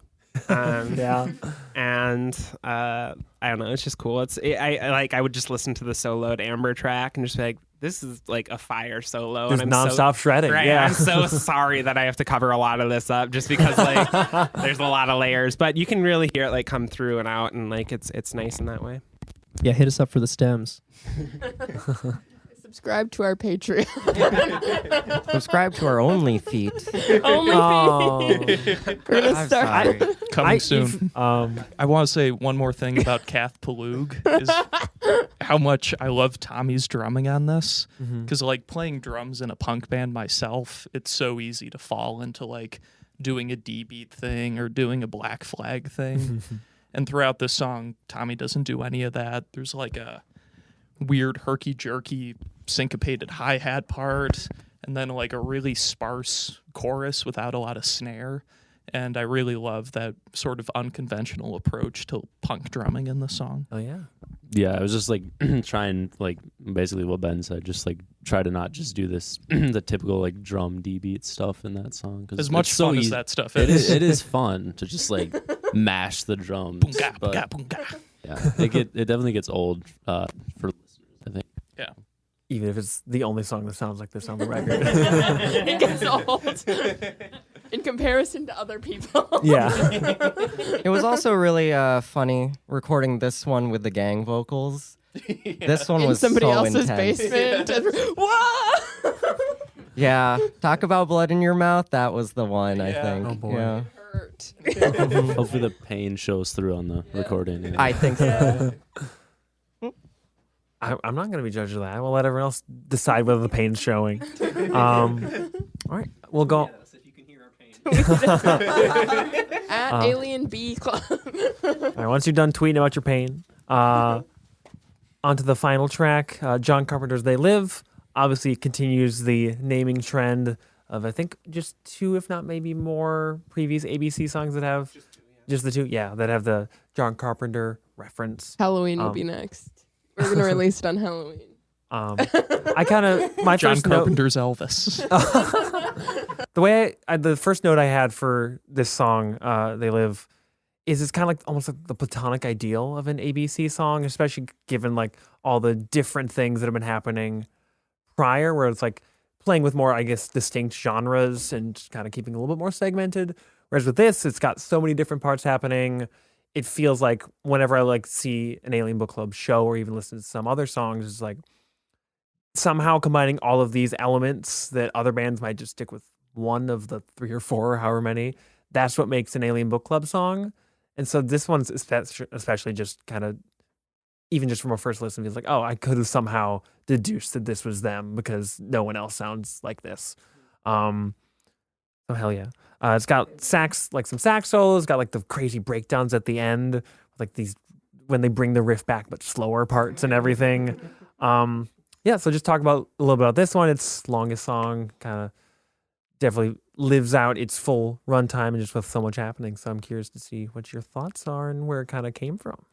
Yeah. And I don't know, it's just cool. I would just listen to the soloed Amber track and just be like, this is like a fire solo. There's and I'm nonstop shredding. Right, Yeah. I'm so sorry that I have to cover a lot of this up just because like there's a lot of layers, but you can really hear it like come through and out, and like it's nice in that way. Yeah, hit us up for the stems. Subscribe to our Patreon. Subscribe to our Only Feet. Only Oh. We're gonna I'm start. sorry. Coming soon. I want to say one more thing about Cath Palug is how much I love Tommy's drumming on this. Because like playing drums in a punk band myself, it's so easy to fall into like doing a D-beat thing or doing a Black Flag thing. And throughout this song, Tommy doesn't do any of that. There's like a weird herky-jerky syncopated hi-hat part, and then like a really sparse chorus without a lot of snare. And I really love that sort of unconventional approach to punk drumming in the song. Oh yeah. Yeah, I was just like trying, like basically what Ben said, just like try to not just do this the typical like drum D beat stuff in that song. 'Cause As much it's so fun as easy. that stuff It is. is. It is fun to just like mash the drums. Boonga, but, boonga, boonga. yeah, it definitely gets old for listeners, I think. Yeah. Even if it's the only song that sounds like this on the record. It gets old in comparison to other people. Yeah. It was also really funny recording this one with the gang vocals. This one In was somebody so else's intense. basement. Whoa! Yeah, talk about blood in your mouth. That was the one, I Yeah. think. Oh, boy. Yeah. Hurt. Hopefully the pain shows through on the recording. I think so. I'm not going to be judged of that. We'll let everyone else decide whether the pain's showing. All right, we'll go. At Alien B Club. All right, once you're done tweeting about your pain, onto the final track, John Carpenter's "They Live." Obviously, it continues the naming trend of I think just 2, if not maybe more, previous ABC songs that have just the 2, that have the John Carpenter reference. Halloween will be next. We're gonna release it on Halloween. I kind of my John first Carpenter's Elvis. the way the first note I had for this song, "They Live," is it's kind of like almost like the platonic ideal of an ABC song, especially given like all the different things that have been happening prior, where it's like playing with more, I guess, distinct genres and kind of keeping a little bit more segmented. Whereas with this, it's got so many different parts happening. It feels like whenever I like see an Alien Book Club show or even listen to some other songs, it's like somehow combining all of these elements that other bands might just stick with one of the 3 or 4 or however many. That's what makes an Alien Book Club song. And so this one's especially just kind of, even just from a first listen, feels like, oh, I could have somehow deduced that this was them because no one else sounds like this. So hell yeah. It's got sax, like some sax solos, got like the crazy breakdowns at the end, like these, when they bring the riff back, but slower parts and everything. So just talk about a little bit about this one. It's longest song, kind of definitely lives out its full runtime and just with so much happening. So I'm curious to see what your thoughts are and where it kind of came from.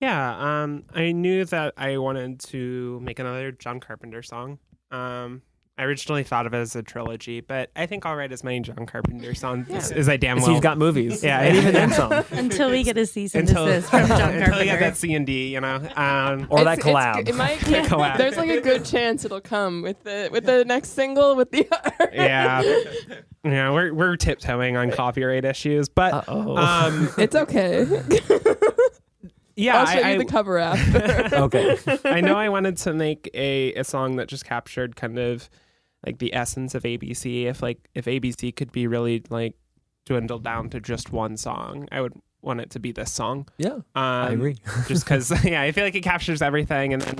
Yeah, I knew that I wanted to make another John Carpenter song. I originally thought of it as a trilogy, but I think I'll write as many John Carpenter songs as I damn well. He's got movies. Yeah, and even then some. Until we get a cease and desist from John Carpenter. Until we get that C&D, or that collab. It might collab. There's like a good chance it'll come with the next single with the art. Yeah, we're tiptoeing on copyright issues, but it's okay. Yeah, I'll show you the cover after. Okay. I know I wanted to make a song that just captured kind of like the essence of ABC. If ABC could be really like dwindled down to just one song, I would want it to be this song. Yeah, I agree. Just because, I feel like it captures everything, and then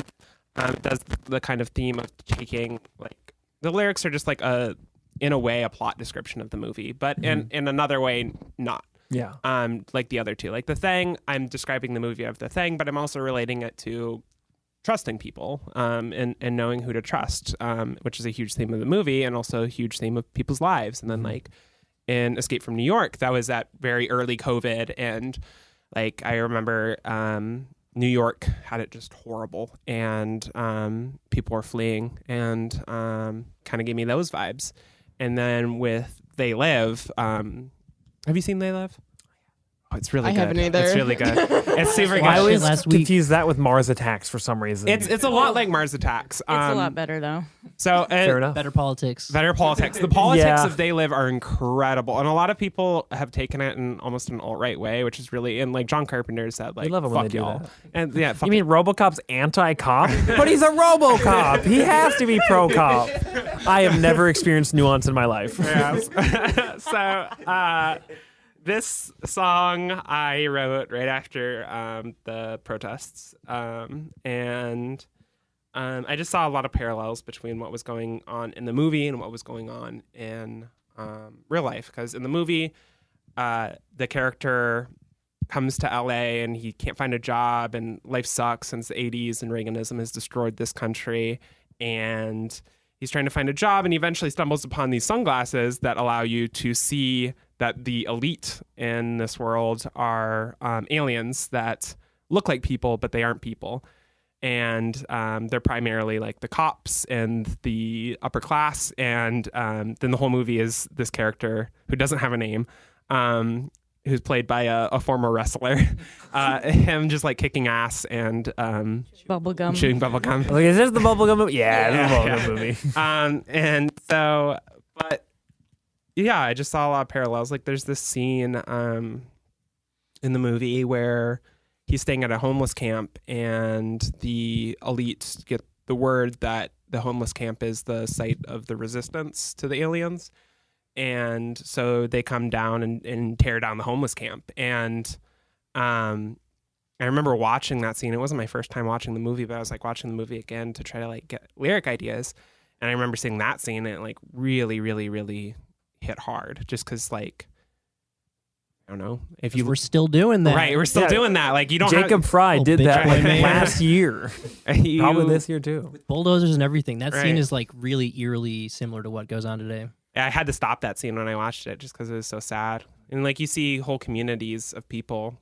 it does the kind of theme of taking, like, the lyrics are just like in a way, a plot description of the movie, but in another way, not. Yeah. Like the other two. Like The Thing, I'm describing the movie of The Thing, but I'm also relating it to trusting people and knowing who to trust, which is a huge theme of the movie and also a huge theme of people's lives. And then like in Escape from New York, that was that very early COVID, and like I remember New York had it just horrible, and people were fleeing, and kind of gave me those vibes. And then with They Live, have you seen They Live? Oh, it's really good. I haven't either. It's really good. It's super good. I always last week. confuse that with Mars Attacks for some reason. It's a lot like Mars Attacks. It's a lot better though. So fair enough. Better politics. Better politics. The politics Yeah. of They Live are incredible, and a lot of people have taken it in almost an alt-right way, which is really, and like John Carpenter said, like, We love it when fuck they do y'all. that. And yeah, fuck You mean RoboCop's anti-cop? But he's a RoboCop. He has to be pro-cop. I have never experienced nuance in my life. Yes. So this song I wrote right after the protests, and I just saw a lot of parallels between what was going on in the movie and what was going on in real life. Because in the movie, the character comes to LA and he can't find a job, and life sucks since the 80s and Reaganism has destroyed this country, and he's trying to find a job, and he eventually stumbles upon these sunglasses that allow you to see that the elite in this world are aliens that look like people, but they aren't people. And they're primarily like the cops and the upper class. And then the whole movie is this character who doesn't have a name, who's played by a former wrestler, him just like kicking ass and Bubblegum. chewing bubblegum. Like, is this the bubblegum movie? Yeah, this is the bubblegum movie. And so, but yeah, I just saw a lot of parallels. Like there's this scene in the movie where he's staying at a homeless camp, and the elite get the word that the homeless camp is the site of the resistance to the aliens. And so they come down and tear down the homeless camp. And I remember watching that scene. It wasn't my first time watching the movie, but I was like watching the movie again to try to like get lyric ideas. And I remember seeing that scene and it like really, really, really hit hard just because like, I don't know if you We're still doing that. right. We're still doing that. Like you don't Jacob Fry Oh, did bitch that boy like man. last year. you, Probably this year too. With bulldozers and everything. That scene Right. is like really eerily similar to what goes on today. I had to stop that scene when I watched it just because it was so sad. And like you see whole communities of people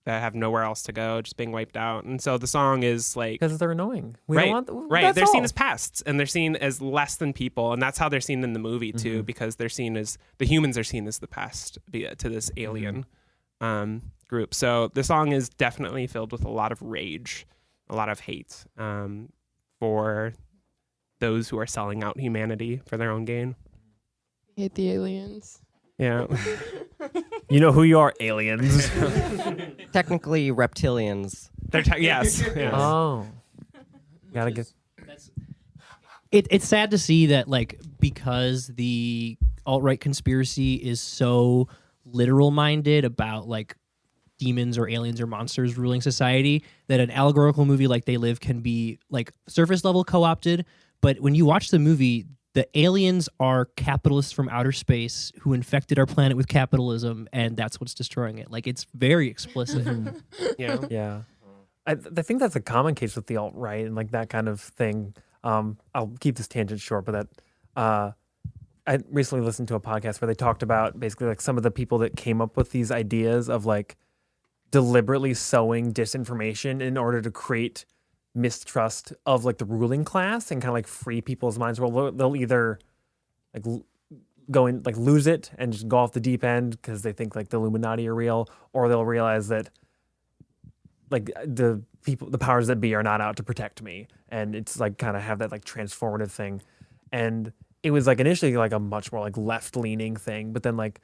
that have nowhere else to go, just being wiped out. And so the song is like, Because they're annoying. We right, don't want right. that's They're seen all. as pests and they're seen as less than people, and that's how they're seen in the movie too, because they're seen as the humans are seen as the pest to this alien group. So the song is definitely filled with a lot of rage, a lot of hate for those who are selling out humanity for their own gain. Hate the aliens. Yeah. You know who you are, aliens. Technically, reptilians. They're yes. Yes. Oh. Gotta get. It's sad to see that, like, because the alt-right conspiracy is so literal-minded about, like, demons or aliens or monsters ruling society, that an allegorical movie like They Live can be, like, surface-level co-opted. But when you watch the movie, the aliens are capitalists from outer space who infected our planet with capitalism, and that's what's destroying it. Like, it's very explicit. Yeah. Yeah. I think that's a common case with the alt-right and like that kind of thing. I'll keep this tangent short, but that I recently listened to a podcast where they talked about basically like some of the people that came up with these ideas of like deliberately sowing disinformation in order to create mistrust of like the ruling class and kind of like free people's minds. Well, they'll either like go in, like lose it and just go off the deep end because they think like the Illuminati are real, or they'll realize that like the people, the powers that be are not out to protect me. And it's like kind of have that like transformative thing. And it was like initially like a much more like left leaning thing, but then like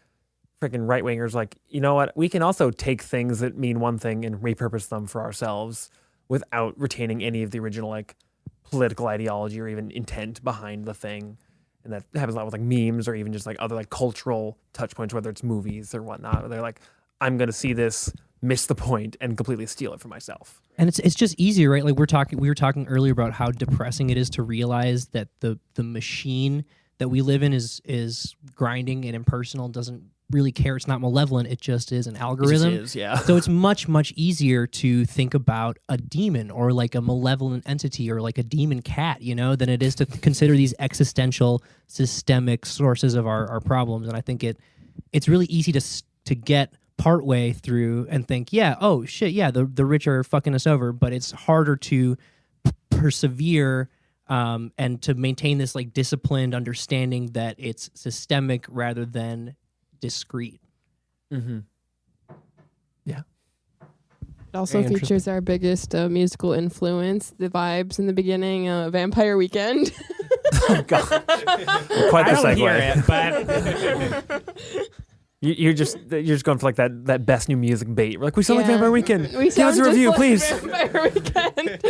freaking right wingers like, you know what, we can also take things that mean one thing and repurpose them for ourselves without retaining any of the original like political ideology or even intent behind the thing. And that happens a lot with like memes or even just like other like cultural touch points, whether it's movies or whatnot, where they're like, I'm going to see this, miss the point, and completely steal it for myself. And it's just easier, right? Like we were talking earlier about how depressing it is to realize that the machine that we live in is grinding and impersonal, doesn't really care. It's not malevolent. It just is an algorithm. It just is, yeah. So it's much, much easier to think about a demon or like a malevolent entity or like a demon cat, you know, than it is to consider these existential systemic sources of our problems. And I think it's really easy to get partway through and think, yeah, oh shit, yeah, the rich are fucking us over, but it's harder to persevere and to maintain this like disciplined understanding that it's systemic rather than discrete. Mm-hmm. It also Very features our biggest musical influence, the vibes in the beginning, Vampire Weekend. Oh, God. Quite I the don't hear segue. it, but You're just going for like that best new music bait. We're like, we sound like Yeah. Vampire Weekend. We Give us sound a just review, like please. Vampire Weekend.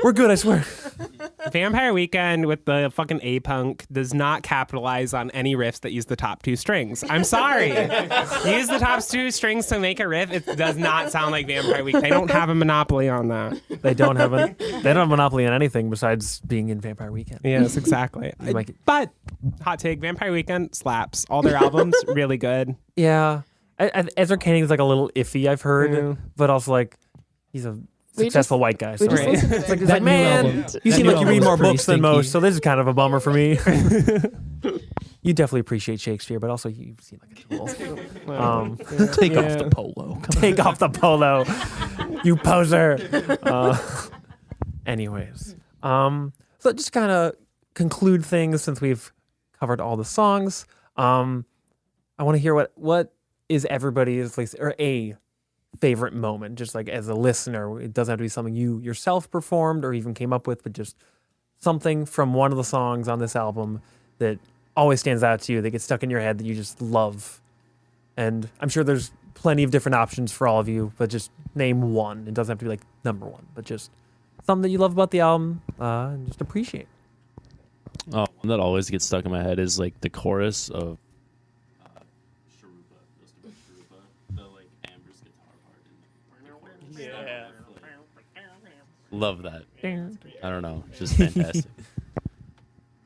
We're good, I swear. Vampire Weekend with the fucking A-Punk does not capitalize on any riffs that use the top two strings. I'm sorry. Use the top two strings to make a riff. It does not sound like Vampire Weekend. They don't have a monopoly on that. They don't have a monopoly on anything besides being in Vampire Weekend. Yes, exactly. You might get- But hot take, Vampire Weekend slaps. All their albums really good. Yeah. Ezra Koenig is like a little iffy, I've heard, Yeah. but also like he's a We successful white guy. So We just Right. listened to it's like, it. it's That like, new man, album- you that seem new like you album read was more pretty books than stinky. most, so this is kind of a bummer for me. You definitely appreciate Shakespeare, but also you seem like a tool. Take off the polo. Come Take off the polo, you poser. Anyways, so just kind of conclude things since we've covered all the songs. I want to hear what is everybody's like, or a favorite moment, just like as a listener. It doesn't have to be something you yourself performed or even came up with, but just something from one of the songs on this album that always stands out to you, that gets stuck in your head, that you just love. And I'm sure there's plenty of different options for all of you, but just name one. It doesn't have to be like number one, but just something that you love about the album and just appreciate. Oh, one that always gets stuck in my head is like the chorus of Sharupa, the like Amber's guitar part. love that. I don't know, just fantastic.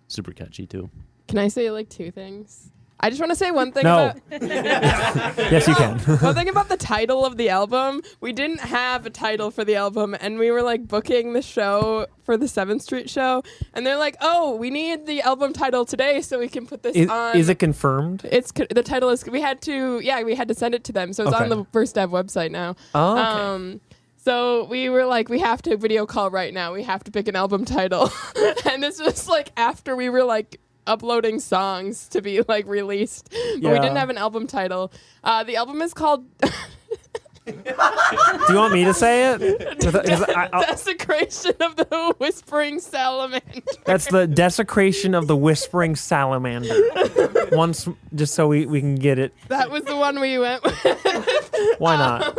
Super catchy too. Can I say like two things? I just want to say one thing No. about Yes, you can. one thing about the title of the album. We didn't have a title for the album, and we were like booking the show for the 7th Street show, and they're like, "Oh, we need the album title today so we can put this on." Is it confirmed? The title is. We had to send it to them, so it's on Okay. the First Dev website now. Oh, okay. So we were like, we have to video call right now. We have to pick an album title, and this was like after we were like uploading songs to be like released, but we Yeah. didn't have an album title. The album is called Do you want me to say it? 'Cause Desecration of the Whispering Salamander. that's the desecration of the whispering salamander. Once, just so we can get it. That was the one we went with. Why not?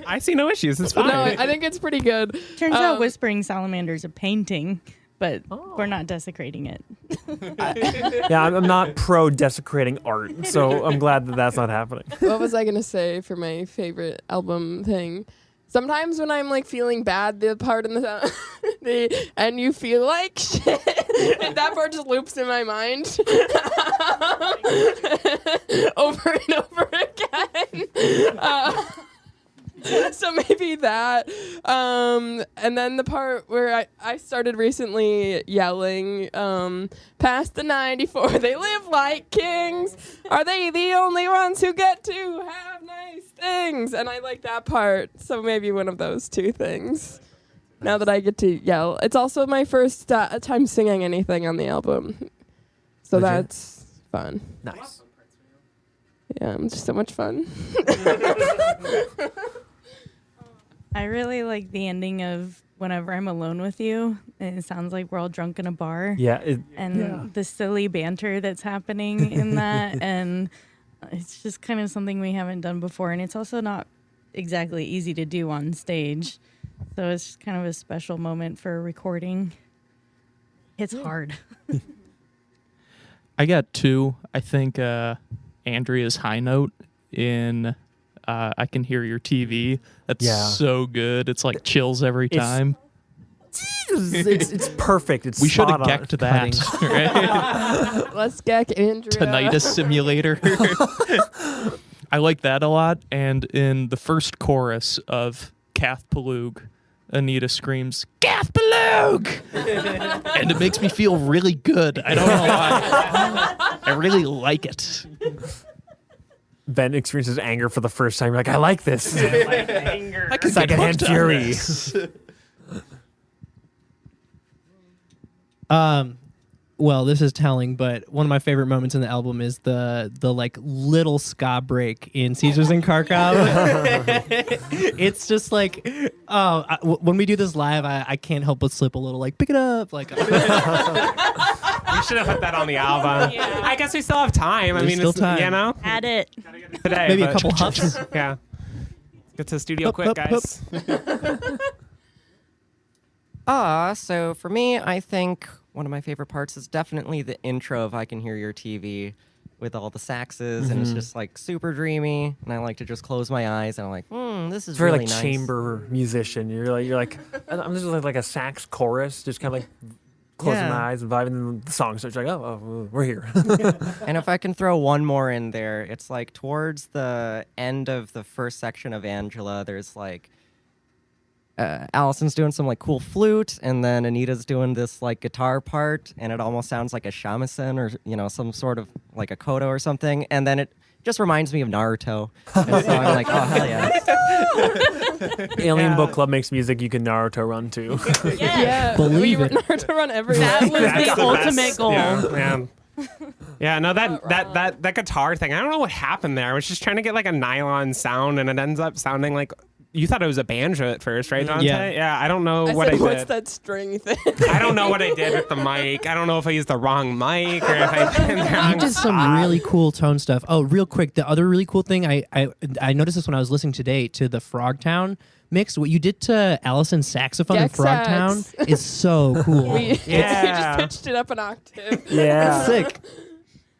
I see no issues. It's fine. No, I think it's pretty good. Turns out Whispering Salamander's a painting, but Oh. we're not desecrating it. Yeah, I'm not pro desecrating art, so I'm glad that that's not happening. What was I gonna say for my favorite album thing? Sometimes when I'm like feeling bad, the part in the and you feel like shit, and that part just loops in my mind over and over again. So maybe that. And then the part where I started recently yelling, past the 94, they live like kings. Are they the only ones who get to have nice things? And I like that part. So maybe one of those two things. Now that I get to yell. It's also my first time singing anything on the album. So Legit. that's fun. Nice. Yeah, it's just so much fun. I really like the ending of Whenever I'm Alone with You. And it sounds like we're all drunk in a bar. Yeah. And the silly banter that's happening in that. And it's just kind of something we haven't done before. And it's also not exactly easy to do on stage. So it's just kind of a special moment for recording. It's hard. I got two. I think Andrea's high note in I Can Hear Your TV. That's so good. It's like chills every time. It's perfect. It's We should spot have on. gecked that. Right? Let's get Andrea. Tinnitus simulator. I like that a lot. And in the first chorus of Kath Palug, Anita screams, Kath Palug! And it makes me feel really good. I don't know why. I really like it. Ben experiences anger for the first time. You're like, I like this. I can Secondhand fury. Well, this is telling, but one of my favorite moments in the album is the like little ska break in Caesars in Kharkov. It's just like, when we do this live, I can't help but slip a little like, pick it up, like. We should have put that on the album. Yeah. I guess we still have time. There's still time. You know, Add it. today. Maybe a but- couple huffs. Yeah. Get to the studio Hup, quick, hup, guys. So for me, I think one of my favorite parts is definitely the intro of I Can Hear Your TV with all the saxes, and it's just like super dreamy, and I like to just close my eyes, and I'm like, this is It's very really like nice. chamber musician. You're like, I'm just like a sax chorus, just kind of like closing Yeah. my eyes and vibing. And the song starts like, oh, we're here. And if I can throw one more in there, it's like towards the end of the first section of Angela, there's like Allison's doing some like cool flute, and then Anita's doing this like guitar part, and it almost sounds like a shamisen or some sort of like a koto or something, and then it just reminds me of Naruto. And so I'm like, oh hell yeah! Alien Book Club makes music you can Naruto run to. Yeah, Believe we it. were to run everywhere. That was That's the ultimate best. goal. Yeah. Yeah, no, that guitar thing. I don't know what happened there. I was just trying to get like a nylon sound, and it ends up sounding like you thought it was a banjo at first, right, Dante? Yeah. Yeah. I don't know I what said, I what's did. that string thing? I don't know what I did with the mic. I don't know if I used the wrong mic or if I did the You wrong did some really cool tone stuff. Oh, real quick, the other really cool thing I noticed this when I was listening today to the Frogtown mix. What you did to Allison's saxophone in Gex Frogtown sax. is so cool. we Yeah. just pitched it up an octave. Yeah. Sick.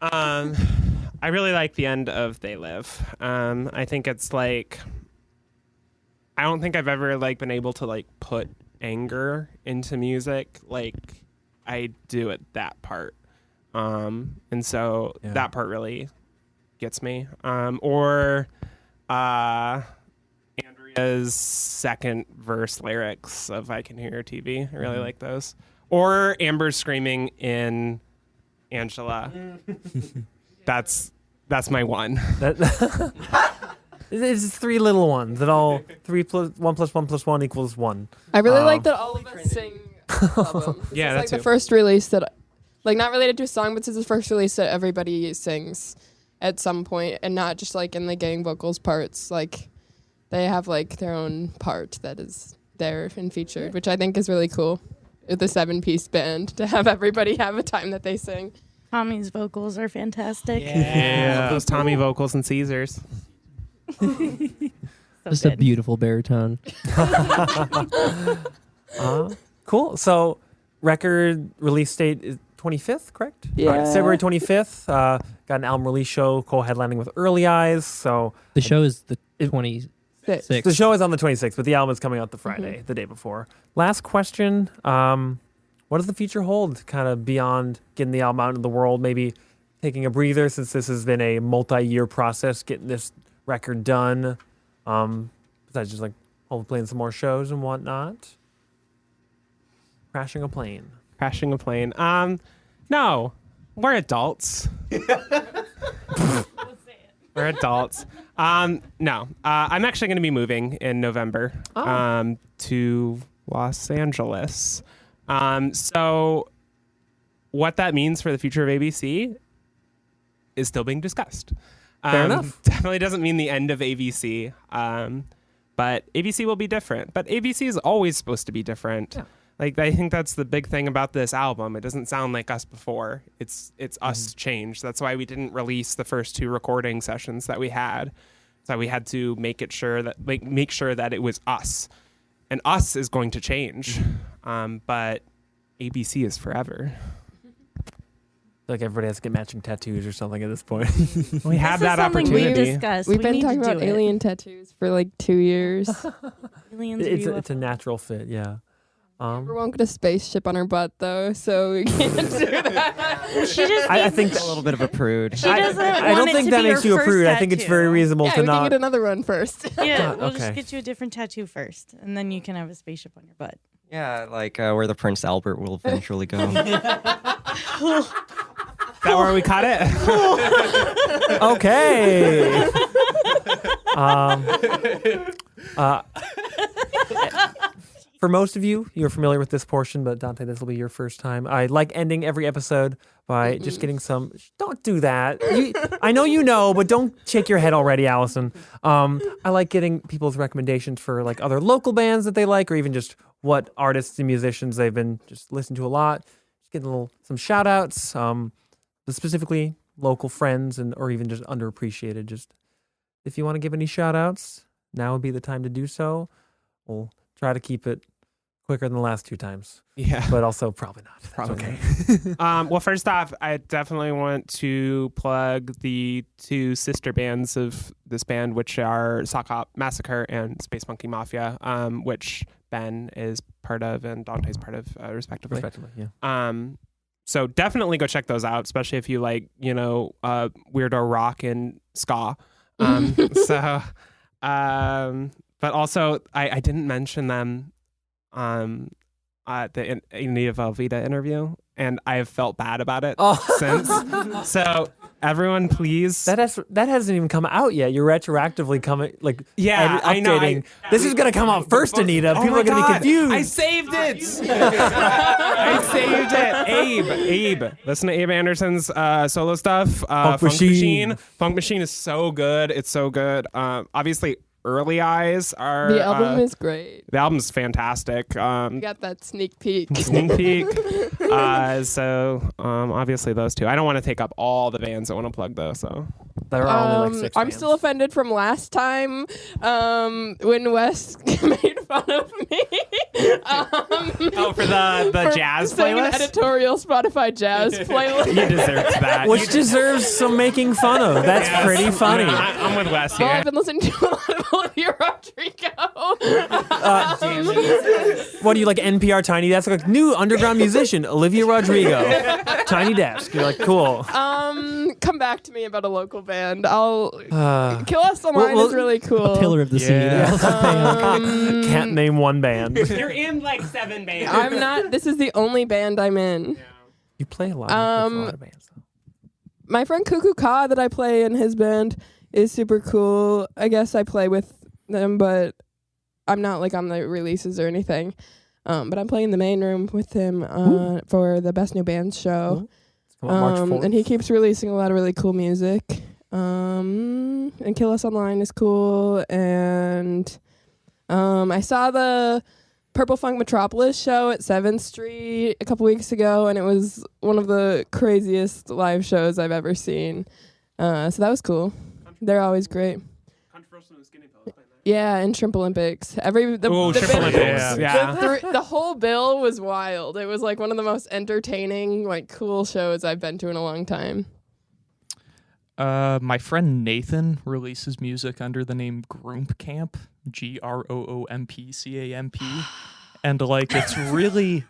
I really like the end of They Live. I think it's like I don't think I've ever like been able to like put anger into music, like I do at that part. And so that part really gets me. Or Andrea's second verse lyrics of I Can Hear Your TV. I really like those. Or Amber screaming in Angela. That's my one. It's three little ones that all 3 plus 1 plus 1 plus 1 equals 1. I really like that all of us sing. Album. Yeah, it's that like too. the first release that, like, not related to a song, but it's the first release that everybody sings at some point, and not just like in the gang vocals parts. Like, they have like their own part that is there and featured, which I think is really cool. With the 7-piece band to have everybody have a time that they sing. Tommy's vocals are fantastic. Yeah, those Tommy vocals and Caesars. Just a beautiful baritone. Cool. So, record release date is 25th, correct? Yeah. All right, February 25th. Got an album release show co-headlining with Early Eyes. So The show is the 26th. the show is on the 26th, but the album is coming out the Friday, the day before. Last question. What does the future hold kind of beyond getting the album out into the world? Maybe taking a breather since this has been a multi-year process, getting this record done. Besides just like hopefully playing some more shows and whatnot. Crashing a plane. Crashing a plane. No, we're adults. We're adults. No, I'm actually going to be moving in November to Los Angeles. So what that means for the future of ABC is still being discussed. Fair enough. Definitely doesn't mean the end of ABC. But ABC will be different. But ABC is always supposed to be different. Yeah. Like, I think that's the big thing about this album. It doesn't sound like us before. It's us changed. That's why we didn't release the first 2 recording sessions that we had. So we had to make sure that it was us. And us is going to change. But ABC is forever. Like everybody has to get matching tattoos or something at this point. We have that something opportunity. we discussed. We've We been need talking to do about it. alien tattoos for like 2 years. Aliens it's view a natural fit, yeah. We won't get a spaceship on her butt though, so we can't do that. She just I needs- think A little bit of a prude. She doesn't I don't want it think to that be makes her you a first prude. I think it's very tattoo. reasonable Yeah, to we can not. get another one first. Yeah, we'll Okay. just get you a different tattoo first, and then you can have a spaceship on your butt. Yeah, like where the Prince Albert will eventually go. Is that where we cut it? Okay. For most of you, you're familiar with this portion, but Dante, this will be your first time. I like ending every episode by just getting some. Don't do that. I know you know, but don't shake your head already, Allison. I like getting people's recommendations for like other local bands that they like, or even just what artists and musicians they've been just listening to a lot. Just getting some shout outs, specifically local friends and or even just underappreciated. Just if you want to give any shout outs, now would be the time to do so. We'll try to keep it quicker than the last 2 times, Yeah. but also probably not. That's Probably okay. Well, first off, I definitely want to plug the 2 sister bands of this band, which are Sock Hop Massacre and Space Monkey Mafia, which Ben is part of and Dante's part of, respectively. Respectively, yeah. So definitely go check those out, especially if you like, weirdo rock and ska. But also I didn't mention them at the Anita Velveeta interview, and I have felt bad about it since. So everyone, please. That hasn't even come out yet. You're retroactively coming Yeah, updating. I know. This is gonna come out first, Anita. Oh People my are gonna God, be confused. I saved it. I saved it. Abe. Listen to Abe Anderson's solo stuff. Funk Machine. Funk Machine is so good. It's so good. Obviously, Early Eyes are. The album is great. The album's fantastic. We got that sneak peek. Sneak peek. So obviously those 2. I don't want to take up all the bands I want to plug though. So there are only like 6 I'm bands. still offended from last time when Wes made fun of me. for the for jazz saying an playlist. editorial Spotify jazz playlist. You deserve that. Which deserves some making fun of. That's Yes. pretty funny. I'm with Wes here. Well, I've been listening to a lot of Olivia Rodrigo. What do you like, NPR Tiny Desk? Like, new underground musician, Olivia Rodrigo. Tiny Desk. You're like, cool. Come back to me about a local band. I'll Kill Us Online well, is really cool. A pillar of the scene. Yeah. Can't name one band. You're in like 7 bands. I'm not. This is the only band I'm in. You play a lot of bands. Though. My friend Cuckoo Ka that I play in his band is super cool. I guess I play with them, but I'm not like on the releases or anything. But I'm playing the main room with him for the Best New Bands show. March 4th. And he keeps releasing a lot of really cool music. And Kill Us Online is cool. And I saw the Purple Funk Metropolis show at 7th Street a couple weeks ago, and it was one of the craziest live shows I've ever seen. So that was cool. They're always great. Yeah, and Shrimp Olympics. Shrimp Olympics. Yeah. The whole bill was wild. It was like one of the most entertaining, like cool shows I've been to in a long time. My friend Nathan releases music under the name Groomp Camp, GROOMPCAMP, and like it's really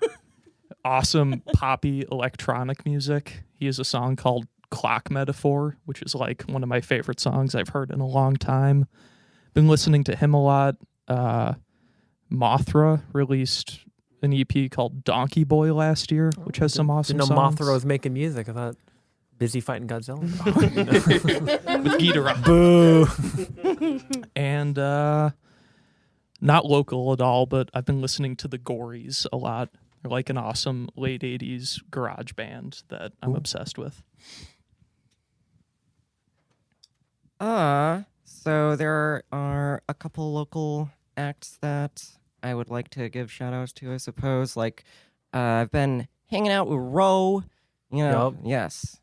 awesome poppy electronic music. He has a song called Clock Metaphor, which is like one of my favorite songs I've heard in a long time. Been listening to him a lot. Mothra released an EP called Donkey Boy last year, which has some awesome Didn't know songs. Mothra was making music. I thought busy fighting Godzilla. With Ghidorah. Boo. And not local at all, but I've been listening to the Gories a lot. They're like an awesome late 80s garage band that I'm obsessed with. So there are a couple local acts that I would like to give shout outs to, I suppose. Like, I've been hanging out with Ro. You know, yes.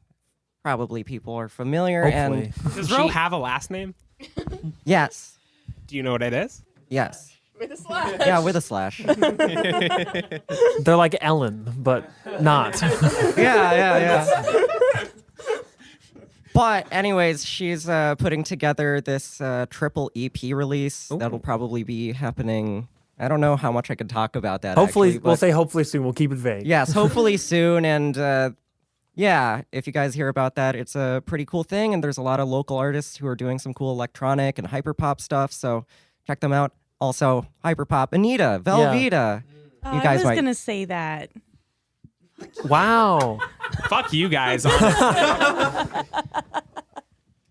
Probably people are familiar. Hopefully. Does Ro have a last name? Yes. Do you know what it is? Yes. With a slash. Yeah, with a slash. They're like Ellen, but not. yeah. But anyways, she's putting together this triple EP release that'll probably be happening. I don't know how much I could talk about that. Hopefully, actually, we'll but say hopefully soon. We'll keep it vague. yes, hopefully soon. And yeah, if you guys hear about that, it's a pretty cool thing. And there's a lot of local artists who are doing some cool electronic and hyperpop stuff. So check them out. Also, hyperpop, Anita, Velveeta. You guys I was might. gonna say that. Wow. Fuck you guys.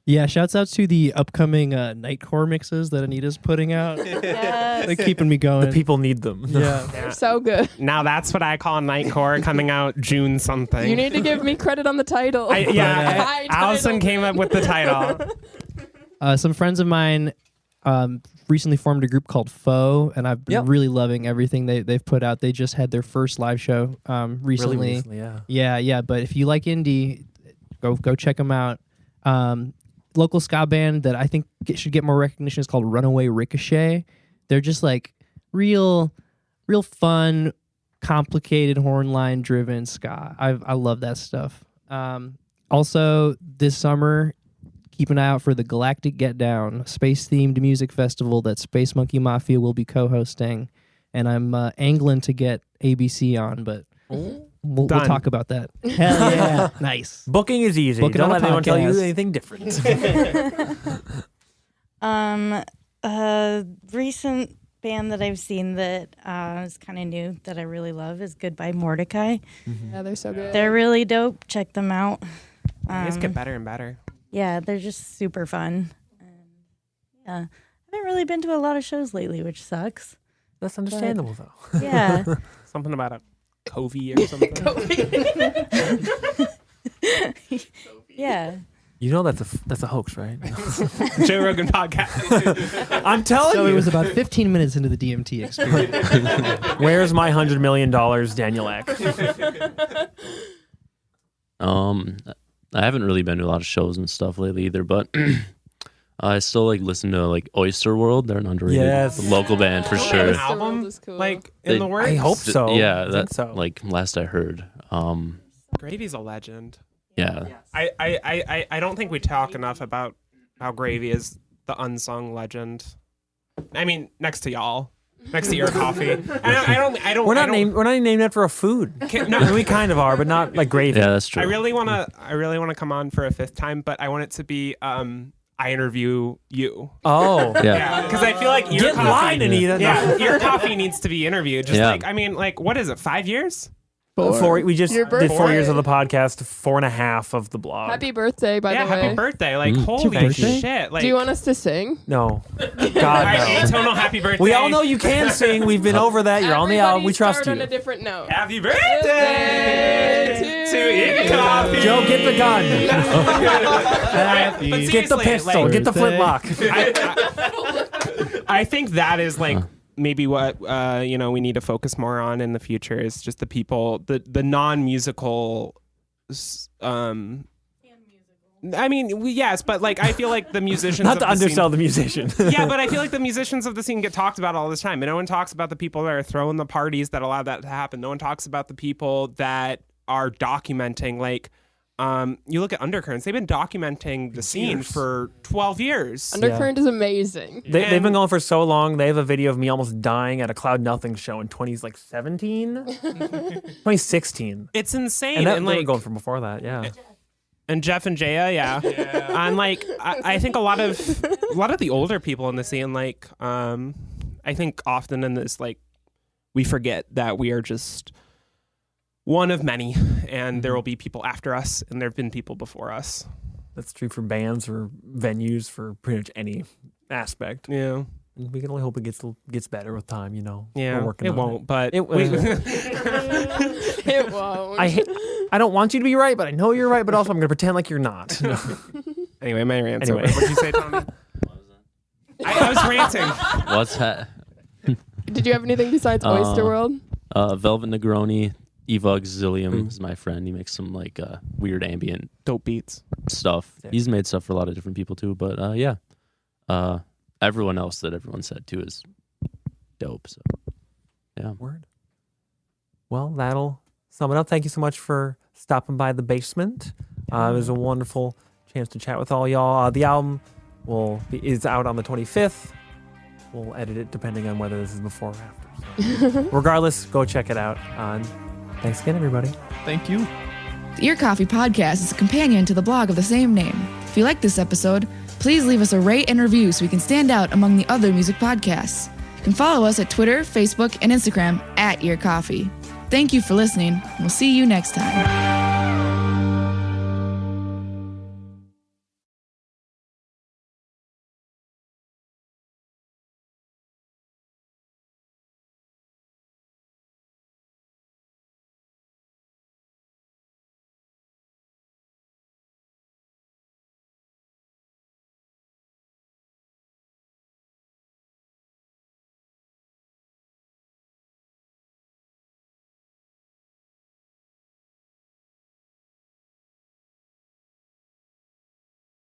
Yeah, shouts out to the upcoming Nightcore mixes that Anita's putting out. Yes. They're keeping me going. The people need them. Yeah. They're so good. Now that's what I call Nightcore, coming out June something. You need to give me credit on the title. My Allison title. came up with the title. Some friends of mine recently formed a group called Foe, and I've been really loving everything they've put out. They just had their first live show recently. Really recently, yeah. Yeah. But if you like indie, go check them out. Local ska band that I think should get more recognition is called Runaway Ricochet. They're just like real fun, complicated horn line driven ska. I love that stuff. Also, this summer, keep an eye out for the Galactic Get Down, space-themed music festival that Space Monkey Mafia will be co-hosting. And I'm angling to get ABC on, but we'll talk about that. Hell yeah. Nice. Booking is easy. Booking Don't on let a anyone tell you podcast. anything different. Recent band that I've seen that is kind of new that I really love is Goodbye Mordecai. Yeah, they're so good. They're really dope. Check them out. They just get better and better. Yeah, they're just super fun. And yeah, I haven't really been to a lot of shows lately, which sucks. That's understandable, though. Yeah. Something about a Covey or something. Yeah. You know that's a hoax, right? Joe Rogan podcast. I'm telling So you. it was about 15 minutes into the DMT experience. Where's my $100 million, Daniel Eck? I haven't really been to a lot of shows and stuff lately either, but I still like listen to like Oyster World. They're an underrated local band for sure. An album, is cool. like in the works. I hope so. Yeah, I think that's so. like last I heard. Gravy's a legend. Yeah. I don't think we talk enough about how Gravy is the unsung legend. I mean, next to y'all. Next to your coffee. And I don't. We're not named after a food. No, we kind of are, but not like gravy. Yeah, that's true. I really wanna come on for a 5th time, but I want it to be I interview you. Oh. Yeah. Because I feel like Get in line, Anita. Yeah, your coffee needs to be interviewed. Just Yeah. like, I mean, like, what is it, 5 years? We just Your did 4 years birthday. of the podcast, 4.5 of the blog. Happy birthday, by Yeah, the way. happy birthday. Like, Mm. holy Thank you. shit. Like, Do you want us to sing? No. God, Alright, no. Atonal, happy birthday. We all know you can sing. We've been over that. You're on the album. We trust start you. on a different note. Happy birthday to Eat Coffee. Joe, get the gun. But Get the seriously, pistol. like, Get the flintlock. I think that is like maybe what we need to focus more on in the future is just the people, the non-musical. I mean, yes, but like I feel like the musicians. Not of to the undersell scene, the musician. yeah, but I feel like the musicians of the scene get talked about all the time, and no one talks about the people that are throwing the parties that allow that to happen. No one talks about the people that are documenting, like. You look at Undercurrents; they've been documenting the scene for 12 years. Undercurrent is amazing. They've been going for so long. They have a video of me almost dying at a Cloud Nothing show in 2016. It's insane, And, and they were like going for before that, yeah. and Jeff and Jaya, yeah. And like I think a lot of the older people in the scene, like I think often in this, like we forget that we are just one of many, and there will be people after us, and there have been people before us. That's true for bands or venues, for pretty much any aspect. Yeah, And we can only hope it gets better with time, you know. yeah. We're working It on won't, but It we- It won't. I don't want you to be right, but I know you're right, but also I'm going to pretend like you're not. anyway, my rant's Anyway. over. What did you say, Tommy? I was ranting. What's that? Did you have anything besides Oyster World? Velvet Negroni, Eva Auxilium is my friend. He makes some like weird ambient Dope beats. stuff. Yeah. He's made stuff for a lot of different people too. But everyone else that everyone said too is dope. So yeah. Word. Well, that'll sum it up. Thank you so much for stopping by the basement. It was a wonderful chance to chat with all y'all. The album is out on the 25th. We'll edit it depending on whether this is before or after. So regardless, go check it out. Thanks again, everybody. Thank you. The Ear Coffee Podcast is a companion to the blog of the same name. If you like this episode, please leave us a rate and review so we can stand out among the other music podcasts. You can follow us at Twitter, Facebook, and Instagram @Ear Coffee. Thank you for listening. We'll see you next time.